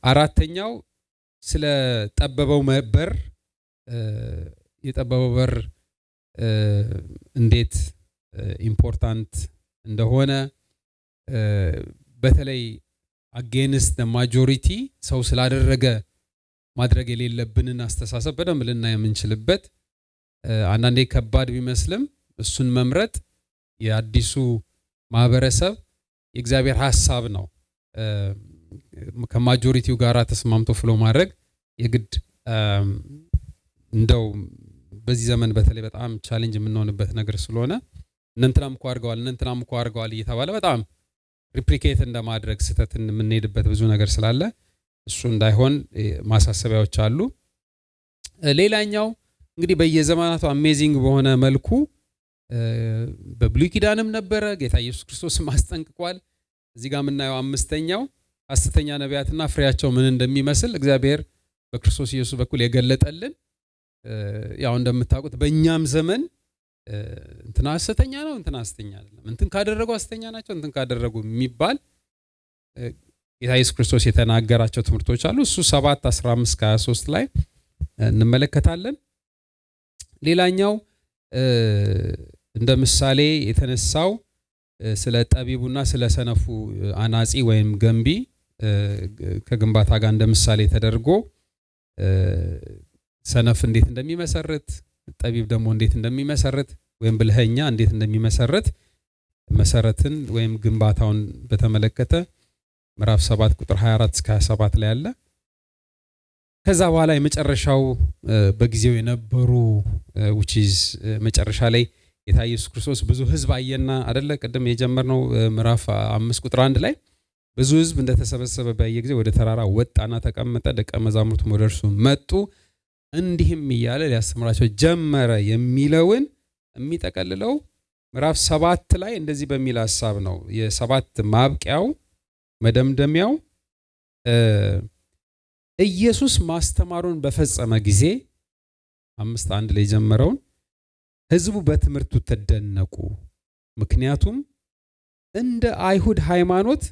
አራተኛው ስለ ጠበበው በር የጠበበው በር እንዴት ኢምፖርታንት እንደሆነ በተለይ አጌንስት ማጆሪቲ ሰው ስላደረገ ማድረግ የሌለብንን አስተሳሰብ በደንብ ልናይ የምንችልበት አንዳንዴ ከባድ ቢመስልም እሱን መምረጥ የአዲሱ ማህበረሰብ የእግዚአብሔር ሐሳብ ነው። ከማጆሪቲው ጋራ ተስማምቶ ፍሎ ማድረግ የግድ እንደው በዚህ ዘመን በተለይ በጣም ቻሌንጅ የምንሆንበት ነገር ስለሆነ እነንትናም እኮ አድርገዋል እየተባለ በጣም ሪፕሊኬት እንደማድረግ ስህተትን የምንሄድበት ብዙ ነገር ስላለ እሱ እንዳይሆን ማሳሰቢያዎች አሉ። ሌላኛው እንግዲህ በየዘመናቱ አሜዚንግ በሆነ መልኩ በብሉይ ኪዳንም ነበረ፣ ጌታ ኢየሱስ ክርስቶስም አስጠንቅቋል። እዚህ ጋር የምናየው አምስተኛው ሐሰተኛ ነቢያትና ፍሬያቸው ምን እንደሚመስል እግዚአብሔር በክርስቶስ ኢየሱስ በኩል የገለጠልን። ያው እንደምታውቁት በእኛም ዘመን እንትና ሐሰተኛ ነው፣ እንትና ሐሰተኛ አይደለም፣ እንትን ካደረጉ ሐሰተኛ ናቸው፣ እንትን ካደረጉ የሚባል ጌታ ኢየሱስ ክርስቶስ የተናገራቸው ትምህርቶች አሉ። እሱ 7:15-23 ላይ እንመለከታለን። ሌላኛው እንደ ምሳሌ የተነሳው ስለ ጠቢቡና ስለ ሰነፉ አናጺ ወይም ገንቢ ከግንባታ ጋር እንደ ምሳሌ ተደርጎ ሰነፍ እንዴት እንደሚመሰርት፣ ጠቢብ ደግሞ እንዴት እንደሚመሰርት ወይም ብልህኛ እንዴት እንደሚመሰርት መሰረትን ወይም ግንባታውን በተመለከተ ምዕራፍ 7 ቁጥር 24-27 ላይ አለ። ከዛ በኋላ የመጨረሻው በጊዜው የነበሩ which is መጨረሻ ላይ ጌታ ኢየሱስ ክርስቶስ ብዙ ሕዝብ አየና አይደለ ቅድም የጀመርነው ምዕራፍ 5 ቁጥር 1 ላይ ብዙ ሕዝብ እንደተሰበሰበ በየጊዜው ወደ ተራራ ወጣና ተቀመጠ፣ ደቀ መዛሙርቱም ወደ እርሱ መጡ፣ እንዲህም እያለ ሊያስተምራቸው ጀመረ የሚለውን የሚጠቀልለው ምዕራፍ 7 ላይ እንደዚህ በሚል ሐሳብ ነው። የ7 ማብቂያው መደምደሚያው ኢየሱስ ማስተማሩን በፈጸመ ጊዜ 5:1 ላይ ጀመረውን ሕዝቡ በትምህርቱ ተደነቁ፣ ምክንያቱም እንደ አይሁድ ሃይማኖት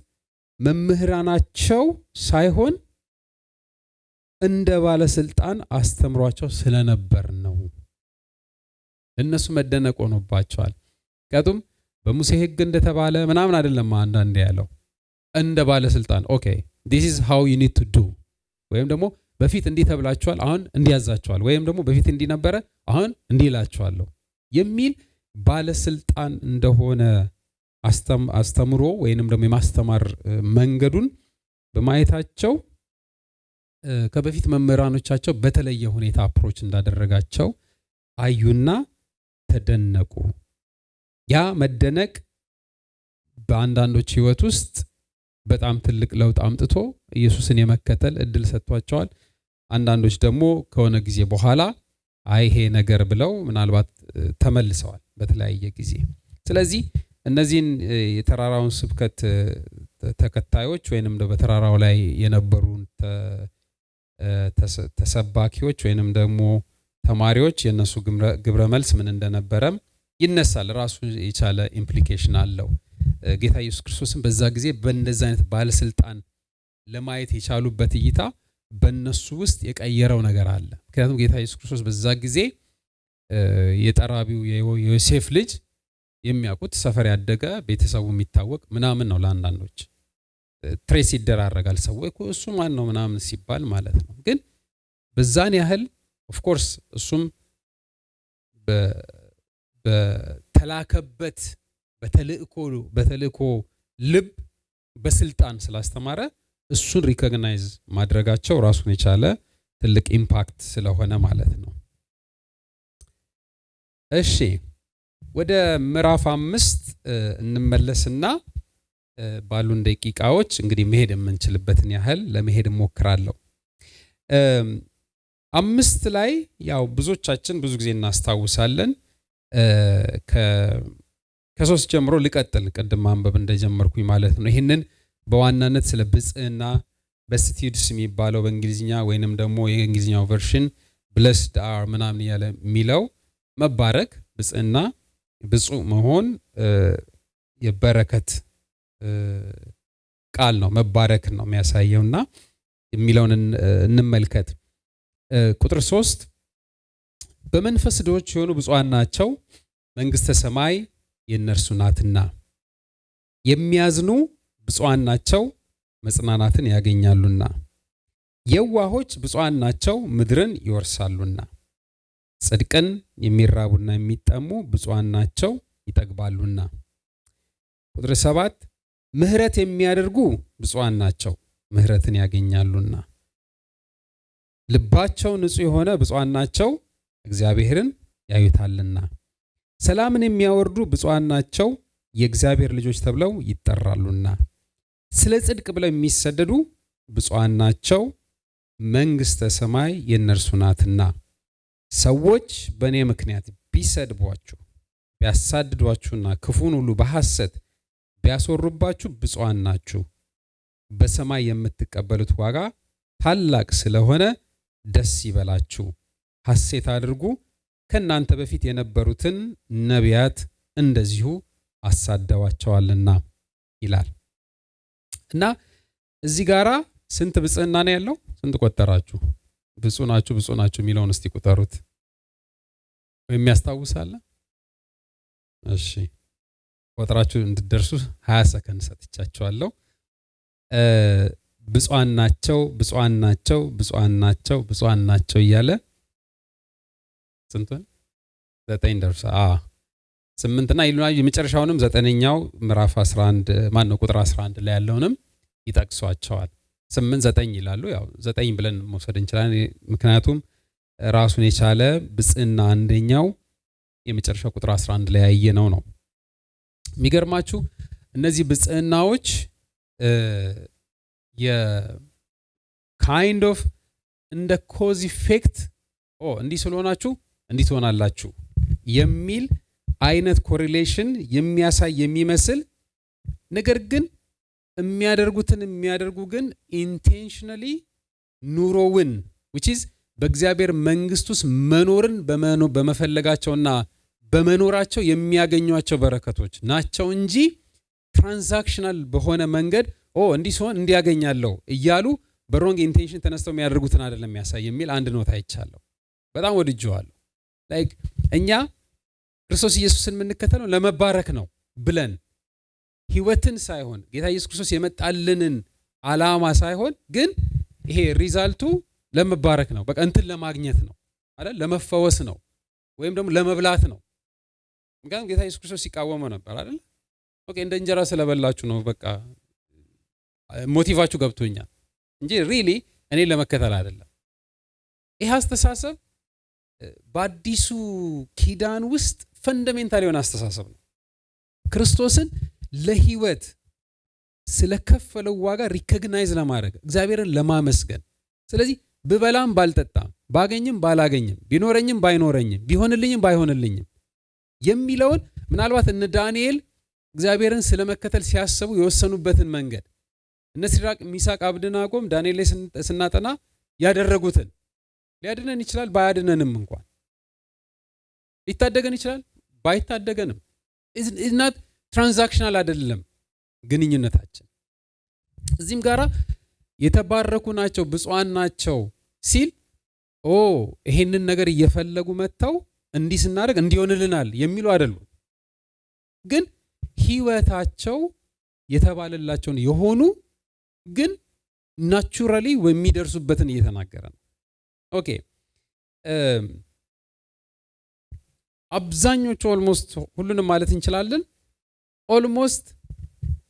መምህራናቸው ሳይሆን እንደ ባለስልጣን አስተምሯቸው ስለነበር ነው። እነሱ መደነቅ ሆኖባቸዋል። ምክንያቱም በሙሴ ሕግ እንደተባለ ምናምን አይደለም። አንዳንዴ ያለው እንደ ባለስልጣን ኦኬ this is how you need to do ወይም ደግሞ በፊት እንዲህ ተብላችኋል አሁን እንዲያዛችኋል፣ ወይም ደግሞ በፊት እንዲህ ነበረ አሁን እንዲህ እላችኋለሁ የሚል ባለስልጣን እንደሆነ አስተምሮ ወይንም ደግሞ የማስተማር መንገዱን በማየታቸው ከበፊት መምህራኖቻቸው በተለየ ሁኔታ አፕሮች እንዳደረጋቸው አዩና ተደነቁ። ያ መደነቅ በአንዳንዶች ህይወት ውስጥ በጣም ትልቅ ለውጥ አምጥቶ ኢየሱስን የመከተል እድል ሰጥቷቸዋል። አንዳንዶች ደግሞ ከሆነ ጊዜ በኋላ ይሄ ነገር ብለው ምናልባት ተመልሰዋል በተለያየ ጊዜ። ስለዚህ እነዚህን የተራራውን ስብከት ተከታዮች ወይንም በተራራው ላይ የነበሩ ተሰባኪዎች ወይንም ደግሞ ተማሪዎች የነሱ ግብረ መልስ ምን እንደነበረም ይነሳል። ራሱ የቻለ ኢምፕሊኬሽን አለው። ጌታ ኢየሱስ ክርስቶስን በዛ ጊዜ በእንደዛ አይነት ባለስልጣን ለማየት የቻሉበት እይታ በእነሱ ውስጥ የቀየረው ነገር አለ። ምክንያቱም ጌታ ኢየሱስ ክርስቶስ በዛ ጊዜ የጠራቢው የዮሴፍ ልጅ የሚያውቁት ሰፈር ያደገ ቤተሰቡ የሚታወቅ ምናምን ነው። ለአንዳንዶች ትሬስ ይደራረጋል ሰው እሱ ማን ነው ምናምን ሲባል ማለት ነው። ግን በዛን ያህል ኦፍ ኮርስ እሱም በተላከበት በተልእኮ ልብ በስልጣን ስላስተማረ እሱን ሪኮግናይዝ ማድረጋቸው ራሱን የቻለ ትልቅ ኢምፓክት ስለሆነ ማለት ነው። እሺ ወደ ምዕራፍ 5 እንመለስና ባሉን ደቂቃዎች እንግዲህ መሄድ የምንችልበትን ያህል ለመሄድ እሞክራለሁ። 5 ላይ ያው ብዙዎቻችን ብዙ ጊዜ እናስታውሳለን። ከ3 ጀምሮ ልቀጥል ቅድም ማንበብ እንደጀመርኩኝ ማለት ነው። ይህንን በዋናነት ስለ ብጽዕና በስቲድስ የሚባለው በእንግሊዝኛ ወይንም ደግሞ የእንግሊዝኛው ቨርሽን ብለስድ አር ምናምን ያለ የሚለው መባረክ ብጽዕና ብፁዕ መሆን የበረከት ቃል ነው። መባረክ ነው የሚያሳየውና የሚለውን እንመልከት። ቁጥር 3 በመንፈስ ድሆች የሆኑ ብፁዓን ናቸው መንግሥተ ሰማይ የእነርሱ ናትና፣ የሚያዝኑ ብፁዓን ናቸው መጽናናትን ያገኛሉና፣ የዋሆች ብፁዓን ናቸው ምድርን ይወርሳሉና፣ ጽድቅን የሚራቡና የሚጠሙ ብፁዓን ናቸው ይጠግባሉና። ቁጥር 7 ምሕረት የሚያደርጉ ብፁዓን ናቸው ምሕረትን ያገኛሉና፣ ልባቸው ንጹሕ የሆነ ብፁዓን ናቸው እግዚአብሔርን ያዩታልና፣ ሰላምን የሚያወርዱ ብፁዓን ናቸው የእግዚአብሔር ልጆች ተብለው ይጠራሉና፣ ስለ ጽድቅ ብለው የሚሰደዱ ብፁዓን ናቸው መንግሥተ ሰማይ የእነርሱ ናትና። ሰዎች በእኔ ምክንያት ቢሰድቧችሁ ቢያሳድዷችሁና ክፉን ሁሉ በሐሰት ቢያስወሩባችሁ ብፁዓን ናችሁ፣ በሰማይ የምትቀበሉት ዋጋ ታላቅ ስለሆነ ደስ ይበላችሁ፣ ሐሴት አድርጉ፣ ከእናንተ በፊት የነበሩትን ነቢያት እንደዚሁ አሳደዋቸዋልና ይላል። እና እዚህ ጋራ ስንት ብጽዕና ነው ያለው? ስንት ቆጠራችሁ? ብፁዕ ናችሁ ብፁዕ ናችሁ የሚለውን እስቲ ቁጠሩት። የሚያስታውሳለ? እሺ ቆጥራችሁ እንድትደርሱ 20 ሰከንድ ሰጥቻችኋለሁ። ብፁዓን ናቸው ብፁዓን ናቸው ብፁዓን ናቸው ብፁዓን ናቸው እያለ ስንቱን 9 ደርሷ 8 እና ይሉና የመጨረሻውንም 9ኛው ምዕራፍ 11 ማን ነው ቁጥር 11 ላይ ያለውንም ይጠቅሷቸዋል። 8 9 ይላሉ። ያው 9 ብለን መውሰድ እንችላለን፣ ምክንያቱም ራሱን የቻለ ብጽዕና አንደኛው የመጨረሻው ቁጥር 11 ላይ ያየነው ነው። የሚገርማችሁ እነዚህ ብጽዕናዎች የካይንድ ኦፍ እንደ ኮዝ ኢፌክት እንዲህ ስለሆናችሁ እንዲህ ትሆናላችሁ የሚል አይነት ኮሪሌሽን የሚያሳይ የሚመስል ነገር ግን የሚያደርጉ ግን ኢንቴንሽናሊ ኑሮውን which is በእግዚአብሔር መንግስት ውስጥ መኖርን በመፈለጋቸውና በመኖራቸው የሚያገኟቸው በረከቶች ናቸው እንጂ ትራንዛክሽናል በሆነ መንገድ እንዲህ ሲሆን እንዲያገኛለሁ እያሉ በሮንግ ኢንቴንሽን ተነስተው የሚያደርጉትን አይደለም የሚያሳይ የሚል አንድ ኖት አይቻለሁ። በጣም ወድጄዋለሁ። ላይክ እኛ ክርስቶስ ኢየሱስን የምንከተለው ለመባረክ ነው ብለን ህይወትን ሳይሆን ጌታ ኢየሱስ ክርስቶስ የመጣልንን ዓላማ ሳይሆን ግን ይሄ ሪዛልቱ ለመባረክ ነው። በቃ እንትን ለማግኘት ነው አይደል? ለመፈወስ ነው ወይም ደግሞ ለመብላት ነው። ምክንያቱም ጌታ ኢየሱስ ክርስቶስ ሲቃወመው ነበር አይደል? ኦኬ እንደ እንጀራ ስለበላችሁ ነው በቃ ሞቲቫችሁ ገብቶኛል እንጂ ሪሊ እኔ ለመከተል አይደለም። ይህ አስተሳሰብ በአዲሱ ኪዳን ውስጥ ፈንዳሜንታል የሆነ አስተሳሰብ ነው። ክርስቶስን ለህይወት ስለከፈለው ዋጋ ሪኮግናይዝ ለማድረግ እግዚአብሔርን ለማመስገን፣ ስለዚህ ብበላም ባልጠጣም ባገኝም ባላገኝም ቢኖረኝም ባይኖረኝም ቢሆንልኝም ባይሆንልኝም የሚለውን ምናልባት እነ ዳንኤል እግዚአብሔርን ስለመከተል ሲያስቡ የወሰኑበትን መንገድ እነ ሲድራቅ ሚሳቅ አብደናጎም ዳንኤል ላይ ስናጠና ያደረጉትን ሊያድነን ይችላል፣ ባያድነንም እንኳን ሊታደገን ይችላል፣ ባይታደገንም ኢዝናት ትራንዛክሽናል አይደለም ግንኙነታችን። እዚህም ጋራ የተባረኩ ናቸው ብፁዓን ናቸው ሲል ይሄንን ነገር እየፈለጉ መጥተው እንዲህ ስናደርግ እንዲሆንልናል የሚሉ አይደሉም። ግን ህይወታቸው የተባለላቸውን የሆኑ ግን ናቹራሊ የሚደርሱበትን እየተናገረ ነው። ኦኬ አብዛኞቹ ኦልሞስት ሁሉንም ማለት እንችላለን ኦልሞስት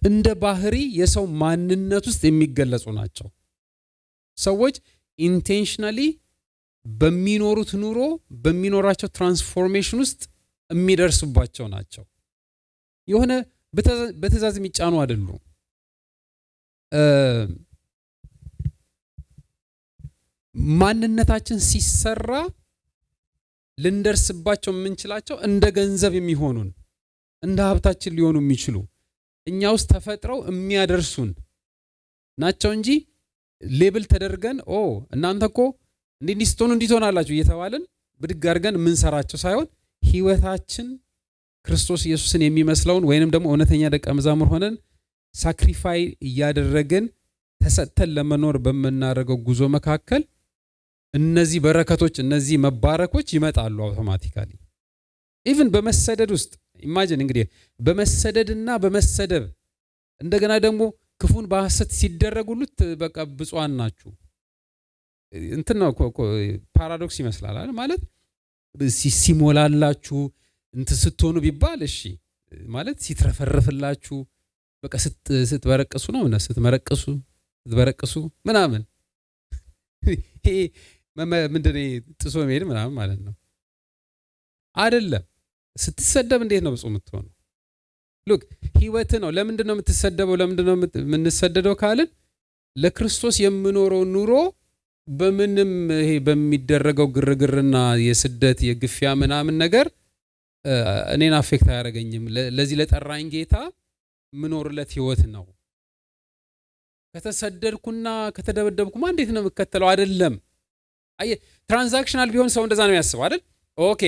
እንደ ባህሪ የሰው ማንነት ውስጥ የሚገለጹ ናቸው። ሰዎች ኢንቴንሽናሊ በሚኖሩት ኑሮ በሚኖራቸው ትራንስፎርሜሽን ውስጥ የሚደርሱባቸው ናቸው። የሆነ በትእዛዝ የሚጫኑ አይደሉም። ማንነታችን ሲሰራ ልንደርስባቸው የምንችላቸው እንደ ገንዘብ የሚሆኑን እንደ ሀብታችን ሊሆኑ የሚችሉ እኛ ውስጥ ተፈጥረው የሚያደርሱን ናቸው እንጂ ሌብል ተደርገን እናንተ እኮ እንዲህ ስትሆኑ እንዲህ ትሆናላችሁ እየተባልን ብድግ አድርገን የምንሰራቸው ሳይሆን ህይወታችን ክርስቶስ ኢየሱስን የሚመስለውን ወይንም ደግሞ እውነተኛ ደቀ መዛሙር ሆነን ሳክሪፋይ እያደረግን ተሰጥተን ለመኖር በምናደርገው ጉዞ መካከል እነዚህ በረከቶች እነዚህ መባረኮች ይመጣሉ አውቶማቲካሊ። ኢቭን በመሰደድ ውስጥ ኢማጂን እንግዲህ በመሰደድና በመሰደብ እንደገና ደግሞ ክፉን በሐሰት ሲደረጉሉት በቃ ብፁዓን ናችሁ እንትን ነው ፓራዶክስ ይመስላል አይደል? ማለት ሲሞላላችሁ እንትን ስትሆኑ ቢባል እሺ ማለት ሲትረፈረፍላችሁ በቃ ስትበረቅሱ ነው እና ስትበረቅሱ ምናምን ይሄ ምንድነው ጥሶ መሄድ ምናምን ማለት ነው አይደለም። ስትሰደብ እንዴት ነው ብፁዕ የምትሆነው? ሉክ ህይወት ነው። ለምንድን ነው የምትሰደበው? ለምንድን ነው የምንሰደደው ካልን ለክርስቶስ የምኖረው ኑሮ በምንም ይሄ በሚደረገው ግርግርና የስደት የግፊያ ምናምን ነገር እኔን አፌክት አያደርገኝም። ለዚህ ለጠራኝ ጌታ ምኖርለት ህይወት ነው። ከተሰደድኩና ከተደበደብኩማ እንዴት ነው የምከተለው? አይደለም። ትራንዛክሽናል ቢሆን ሰው እንደዛ ነው የሚያስበው አይደል? ኦኬ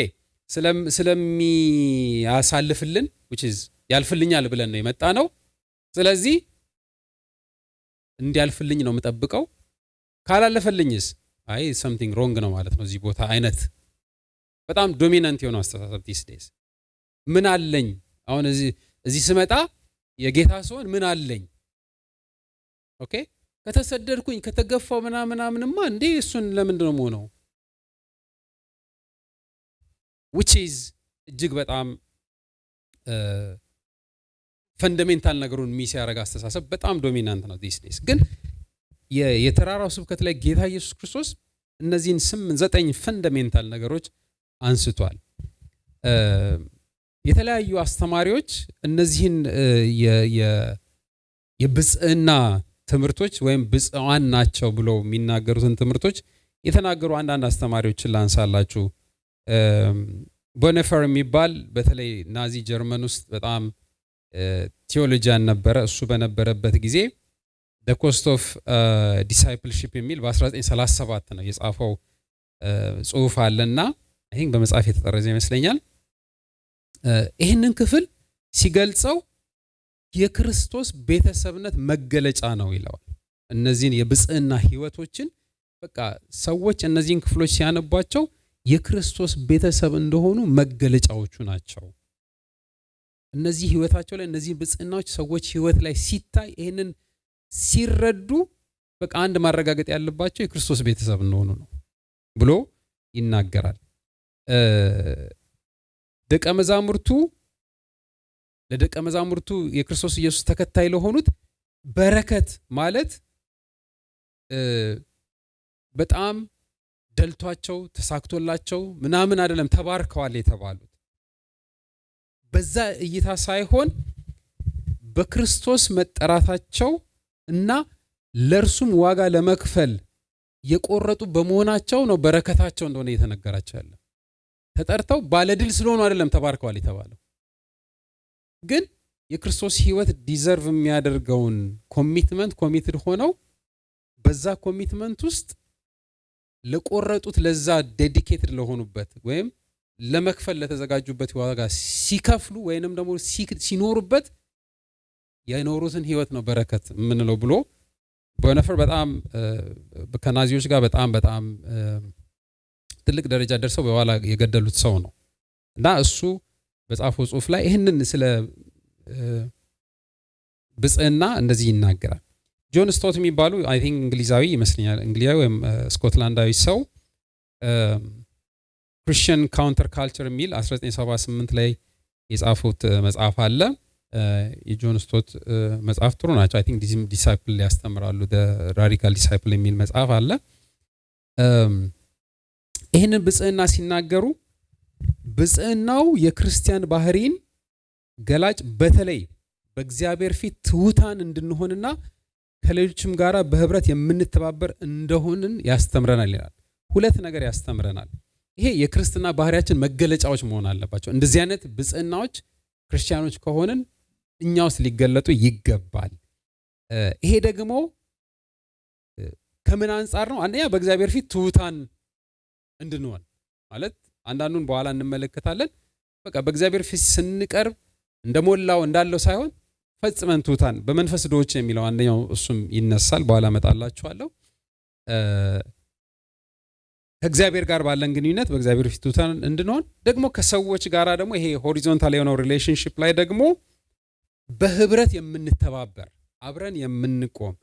ስለሚያሳልፍልን which is ያልፍልኛል ብለን ነው የመጣ ነው። ስለዚህ እንዲያልፍልኝ ነው የምጠብቀው። ካላለፈልኝስ something wrong ነው ማለት ነው እዚህ ቦታ አይነት በጣም ዶሚናንት የሆነ አስተሳሰብ these days። ምን አለኝ አሁን እዚህ ስመጣ የጌታ ሰውን ምን አለኝ? ኦኬ ከተሰደድኩኝ ከተገፋው ምናምንማ እንዴ እሱን ለምንድን ነው የምሆነው? which is እጅግ በጣም ፈንዳሜንታል ነገሩን ሚስ ያደረገ አስተሳሰብ በጣም ዶሚናንት ነው these days። ግን የተራራው ስብከት ላይ ጌታ ኢየሱስ ክርስቶስ እነዚህን 8-9 ፈንዳሜንታል ነገሮች አንስቷል። የተለያዩ አስተማሪዎች እነዚህን የብጽዕና ትምህርቶች ወይም ብጽዋን ናቸው ብለው የሚናገሩትን ትምህርቶች የተናገሩ አንዳንድ አስተማሪዎችን ላንሳላችሁ። ቦኔፈር የሚባል በተለይ ናዚ ጀርመን ውስጥ በጣም ቴዎሎጂያን ነበረ። እሱ በነበረበት ጊዜ the cost of discipleship የሚል በ1937 ነው የጻፈው ጽሑፍ አለና ይሄን በመጽሐፍ የተጠረዘ ይመስለኛል። ይህንን ክፍል ሲገልጸው የክርስቶስ ቤተሰብነት መገለጫ ነው ይለዋል። እነዚህን የብጽዕና ህይወቶችን በቃ ሰዎች እነዚህን ክፍሎች ሲያነቧቸው የክርስቶስ ቤተሰብ እንደሆኑ መገለጫዎቹ ናቸው። እነዚህ ህይወታቸው ላይ እነዚህ ብጽዕናዎች ሰዎች ህይወት ላይ ሲታይ ይሄንን ሲረዱ በቃ አንድ ማረጋገጥ ያለባቸው የክርስቶስ ቤተሰብ እንደሆኑ ነው ብሎ ይናገራል። ለደቀ መዛሙርቱ የክርስቶስ ኢየሱስ ተከታይ ለሆኑት በረከት ማለት በጣም ደልቷቸው ተሳክቶላቸው ምናምን አይደለም ተባርከዋል የተባሉት። በዛ እይታ ሳይሆን በክርስቶስ መጠራታቸው እና ለእርሱም ዋጋ ለመክፈል የቆረጡ በመሆናቸው ነው በረከታቸው እንደሆነ እየተነገራቸው ያለ። ተጠርተው ባለድል ስለሆኑ አይደለም ተባርከዋል የተባለው። ግን የክርስቶስ ህይወት ዲዘርቭ የሚያደርገውን ኮሚትመንት ኮሚትድ ሆነው በዛ ኮሚትመንት ውስጥ ለቆረጡት ለዛ ዴዲኬትድ ለሆኑበት ወይም ለመክፈል ለተዘጋጁበት ዋጋ ሲከፍሉ ወይንም ደግሞ ሲኖሩበት የኖሩትን ህይወት ነው በረከት የምንለው ብሎ ቦነፈር በጣም ከናዚዎች ጋር በጣም ትልቅ ደረጃ ደርሰው በኋላ የገደሉት ሰው ነው እና እሱ በጻፈው ጽሁፍ ላይ ይህንን ስለ ብጽዕና እንደዚህ ይናገራል። ጆን ስቶት የሚባሉ አይ ቲንክ እንግሊዛዊ ይመስለኛል፣ እንግሊዛዊ ወይም ስኮትላንዳዊ ሰው ክርስቲያን ካውንተር ካልቸር የሚል 1978 ላይ የጻፉት መጽሐፍ አለ። የጆን ስቶት መጽሐፍ ጥሩ ናቸው። አይ ቲንክ ዲሳይፕል ያስተምራሉ። ራዲካል ዲሳይፕል የሚል መጽሐፍ አለ። ይህንን ብጽዕና ሲናገሩ ብጽዕናው የክርስቲያን ባህሪን ገላጭ በተለይ በእግዚአብሔር ፊት ትሑታን እንድንሆንና ከሌሎችም ጋራ በህብረት የምንተባበር እንደሆንን ያስተምረናል ይላል። ሁለት ነገር ያስተምረናል። ይሄ የክርስትና ባህሪያችን መገለጫዎች መሆን አለባቸው። እንደዚህ አይነት ብጽዕናዎች ክርስቲያኖች ከሆንን እኛ ውስጥ ሊገለጡ ይገባል። ይሄ ደግሞ ከምን አንጻር ነው? አንደኛ በእግዚአብሔር ፊት ትሑታን እንድንሆን ማለት አንዳንዱን በኋላ እንመለከታለን። በቃ በእግዚአብሔር ፊት ስንቀርብ እንደሞላው እንዳለው ሳይሆን ፈጽመን ትሑታን በመንፈስ ድሆች የሚለው አንደኛው እሱም ይነሳል። በኋላ እመጣላችኋለሁ። ከእግዚአብሔር ጋር ባለን ግንኙነት በእግዚአብሔር ፊት ትሑታን እንድንሆን ደግሞ ከሰዎች ጋር ደግሞ ይሄ ሆሪዞንታል የሆነው ሪሌሽንሺፕ ላይ ደግሞ በህብረት የምንተባበር አብረን የምንቆም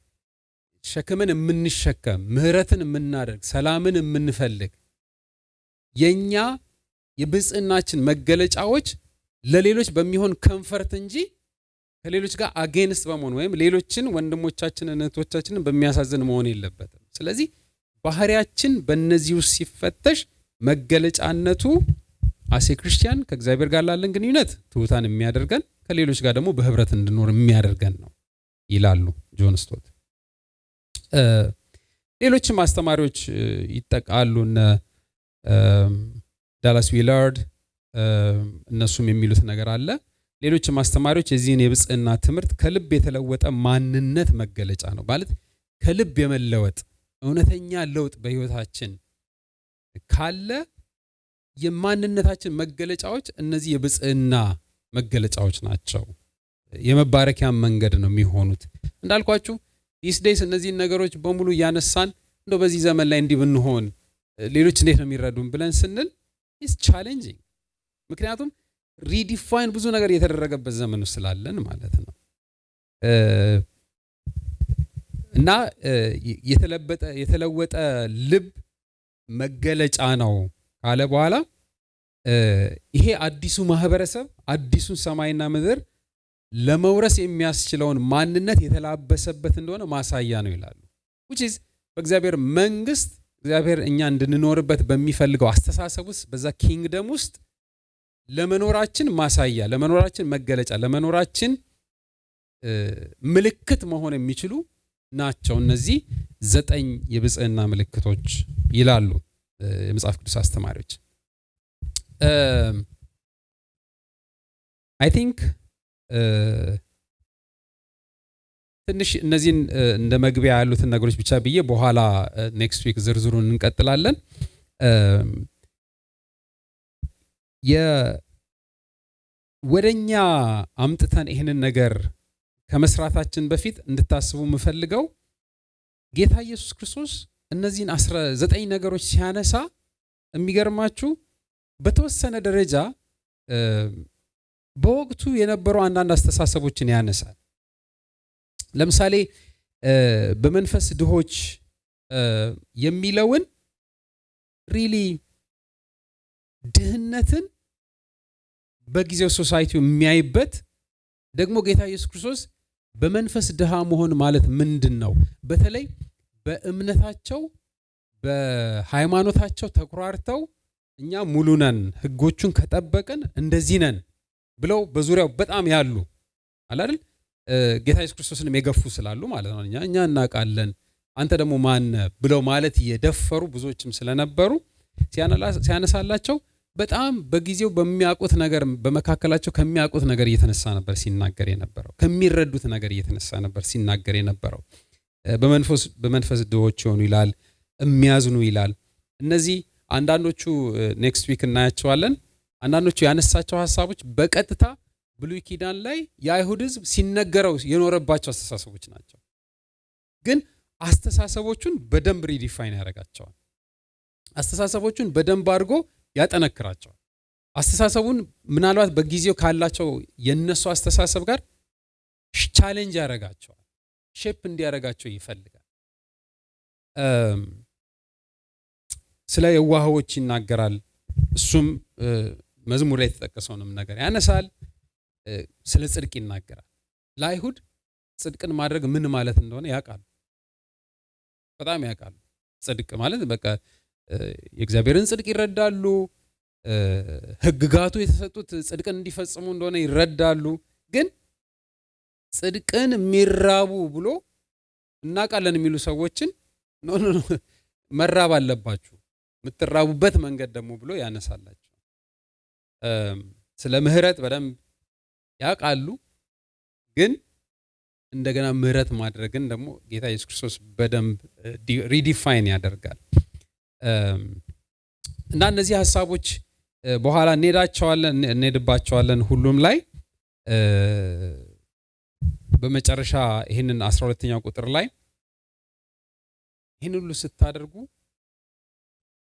ሸክምን የምንሸከም ምህረትን የምናደርግ ሰላምን የምንፈልግ የኛ የብጽዕናችን መገለጫዎች ለሌሎች በሚሆን ኮምፈርት እንጂ ከሌሎች ጋር አጌንስት በመሆን ወይም ሌሎችን ወንድሞቻችንን እህቶቻችንን በሚያሳዝን መሆን የለበትም። ስለዚህ ባህሪያችን በእነዚህ ውስጥ ሲፈተሽ መገለጫነቱ አሴ ክርስቲያን ከእግዚአብሔር ጋር ላለን ግንኙነት ትሑታን የሚያደርገን ከሌሎች ጋር ደግሞ በህብረት እንድኖር የሚያደርገን ነው ይላሉ ጆን ስቶት። ሌሎችም አስተማሪዎች ይጠቃሉ እነ ዳላስ ዊላርድ እነሱም የሚሉት ነገር አለ። ሌሎችም አስተማሪዎች የዚህን የብጽዕና ትምህርት ከልብ የተለወጠ ማንነት መገለጫ ነው ማለት ከልብ የመለወጥ እውነተኛ ለውጥ በህይወታችን ካለ የማንነታችን መገለጫዎች እነዚህ የብጽዕና መገለጫዎች ናቸው። የመባረኪያ መንገድ ነው የሚሆኑት። እንዳልኳችሁ ዲስ ዴይስ እነዚህን ነገሮች በሙሉ እያነሳን እንደው በዚህ ዘመን ላይ እንዲህ ብንሆን ሌሎች እንዴት ነው የሚረዱን ብለን ስንል ኢትስ ቻሌንጂንግ። ምክንያቱም ሪዲፋይን ብዙ ነገር የተደረገበት ዘመን ውስጥ ስላለን ማለት ነው። እና የተለወጠ ልብ መገለጫ ነው ካለ በኋላ ይሄ አዲሱ ማህበረሰብ አዲሱን ሰማይና ምድር ለመውረስ የሚያስችለውን ማንነት የተላበሰበት እንደሆነ ማሳያ ነው ይላሉ። which is በእግዚአብሔር መንግስት እግዚአብሔር እኛ እንድንኖርበት በሚፈልገው አስተሳሰብ ውስጥ በዛ ኪንግደም ውስጥ ለመኖራችን ማሳያ፣ ለመኖራችን መገለጫ፣ ለመኖራችን ምልክት መሆን የሚችሉ ናቸው እነዚህ 9 የብጽዕና ምልክቶች ይላሉ የመጽሐፍ ቅዱስ አስተማሪዎች። አይ ቲንክ ትንሽ እነዚህን እንደ መግቢያ ያሉትን ነገሮች ብቻ ብዬ በኋላ ኔክስት ዊክ ዝርዝሩን እንቀጥላለን። ወደኛ አምጥተን ይህንን ነገር ከመስራታችን በፊት እንድታስቡ የምፈልገው ጌታ ኢየሱስ ክርስቶስ እነዚህን 19 ነገሮች ሲያነሳ የሚገርማችሁ በተወሰነ ደረጃ በወቅቱ የነበሩ አንዳንድ አስተሳሰቦችን ያነሳል። ለምሳሌ በመንፈስ ድሆች የሚለውን ሪሊ ድህነትን በጊዜው ሶሳይቲው የሚያይበት ደግሞ ጌታ ኢየሱስ ክርስቶስ በመንፈስ ድሃ መሆን ማለት ምንድን ነው? በተለይ በእምነታቸው በሃይማኖታቸው ተኩራርተው እኛ ሙሉ ነን ህጎቹን ከጠበቅን እንደዚህ ነን ብለው በዙሪያው በጣም ያሉ አይደል ጌታ ኢየሱስ ክርስቶስንም የገፉ ስላሉ ማለት ነው። እኛ እናውቃለን አንተ ደግሞ ማን ብለው ማለት የደፈሩ ብዙዎችም ስለነበሩ ሲያነሳላቸው በጣም በጊዜው በሚያውቁት ነገር በመካከላቸው ከሚያውቁት ነገር እየተነሳ ነበር ሲናገር የነበረው፣ ከሚረዱት ነገር እየተነሳ ነበር ሲናገር የነበረው። በመንፈስ ድሆች ሆኑ ይላል፣ የሚያዝኑ ይላል። እነዚህ አንዳንዶቹ ኔክስት ዊክ እናያቸዋለን። አንዳንዶቹ ያነሳቸው ሐሳቦች በቀጥታ ብሉይ ኪዳን ላይ የአይሁድ ሕዝብ ሲነገረው የኖረባቸው አስተሳሰቦች ናቸው። ግን አስተሳሰቦቹን በደንብ ሪዲፋይን ያደርጋቸዋል። አስተሳሰቦቹን በደንብ አድርጎ ያጠነክራቸዋል። አስተሳሰቡን ምናልባት በጊዜው ካላቸው የነሱ አስተሳሰብ ጋር ቻሌንጅ ያደርጋቸዋል። ሼፕ እንዲያደርጋቸው ይፈልጋል። ስለ የዋሆች ይናገራል። እሱም መዝሙር ላይ የተጠቀሰውንም ነገር ያነሳል። ስለ ጽድቅ ይናገራል። ለአይሁድ ጽድቅን ማድረግ ምን ማለት እንደሆነ ያውቃሉ፣ በጣም ያውቃሉ። ጽድቅ ማለት በቃ የእግዚአብሔርን ጽድቅ ይረዳሉ። ሕግጋቱ የተሰጡት ጽድቅን እንዲፈጽሙ እንደሆነ ይረዳሉ። ግን ጽድቅን የሚራቡ ብሎ እናውቃለን የሚሉ ሰዎችን ኖ መራብ አለባችሁ የምትራቡበት መንገድ ደግሞ ብሎ ያነሳላቸው። ስለ ምህረት በደንብ ያውቃሉ። ግን እንደገና ምህረት ማድረግን ደግሞ ጌታ ኢየሱስ ክርስቶስ በደንብ ሪዲፋይን ያደርጋል። እና እነዚህ ሀሳቦች በኋላ እንሄድባቸዋለን ሁሉም ላይ። በመጨረሻ ይህንን 12ኛው ቁጥር ላይ ይህን ሁሉ ስታደርጉ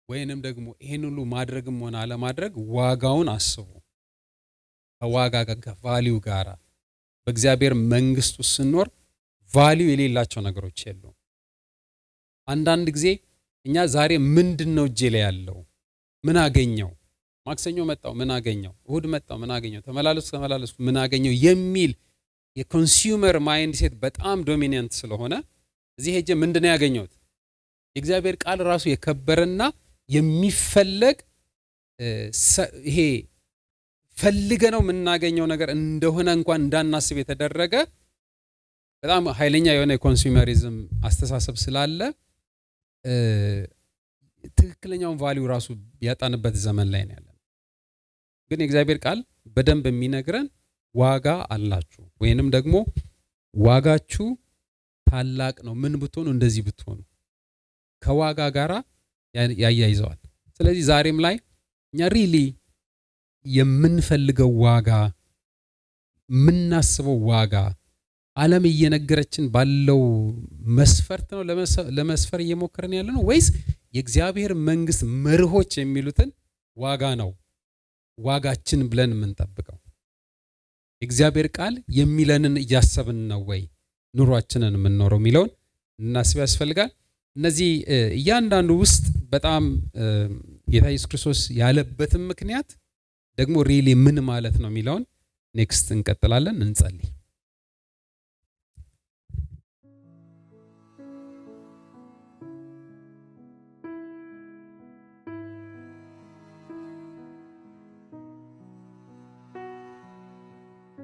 ወይንም ደግሞ ይህን ሁሉ ማድረግም ሆነ አለማድረግ ዋጋውን አስቡ። ከዋጋ ጋር ቫሊዩ ጋራ በእግዚአብሔር መንግስት ውስጥ ስንኖር ቫሊዩ የሌላቸው ነገሮች የሉም። አንዳንድ ጊዜ እኛ ዛሬ ምንድነው እጄ ላይ ያለው? ምን አገኘው? ማክሰኞ መጣው ምን አገኘው? እሁድ መጣው ምን አገኘው? ተመላለስኩ ምን አገኘው የሚል የኮንሱመር ማይንድ ሴት በጣም ዶሚናንት ስለሆነ እዚህ ሄጄ ምንድነው ያገኘሁት? የእግዚአብሔር ቃል ራሱ የከበረና የሚፈለግ ይሄ ፈልገነው የምናገኘው ነገር እንደሆነ እንኳን እንዳናስብ የተደረገ በጣም ኃይለኛ የሆነ የኮንሱመሪዝም አስተሳሰብ ስላለ ትክክለኛውን ቫልዩ ራሱ ያጣንበት ዘመን ላይ ነው ያለነው። ግን የእግዚአብሔር ቃል በደንብ የሚነግረን ዋጋ አላችሁ ወይንም ደግሞ ዋጋችሁ ታላቅ ነው፣ ምን ብትሆኑ እንደዚህ ብትሆኑ ከዋጋ ጋራ ያያይዘዋል። ስለዚህ ዛሬም ላይ እኛ ሪሊ የምንፈልገው ዋጋ የምናስበው ዋጋ ዓለም እየነገረችን ባለው መስፈርት ነው ለመስፈር እየሞከርን ያለ ነው ወይስ የእግዚአብሔር መንግስት መርሆች የሚሉትን ዋጋ ነው ዋጋችን ብለን የምንጠብቀው? የእግዚአብሔር ቃል የሚለንን እያሰብን ነው ወይ ኑሯችንን የምንኖረው የሚለውን እናስብ ያስፈልጋል። እነዚህ እያንዳንዱ ውስጥ በጣም ጌታ ኢየሱስ ክርስቶስ ያለበትም ምክንያት ደግሞ ሪሊ ምን ማለት ነው የሚለውን ኔክስት እንቀጥላለን። እንጸልይ።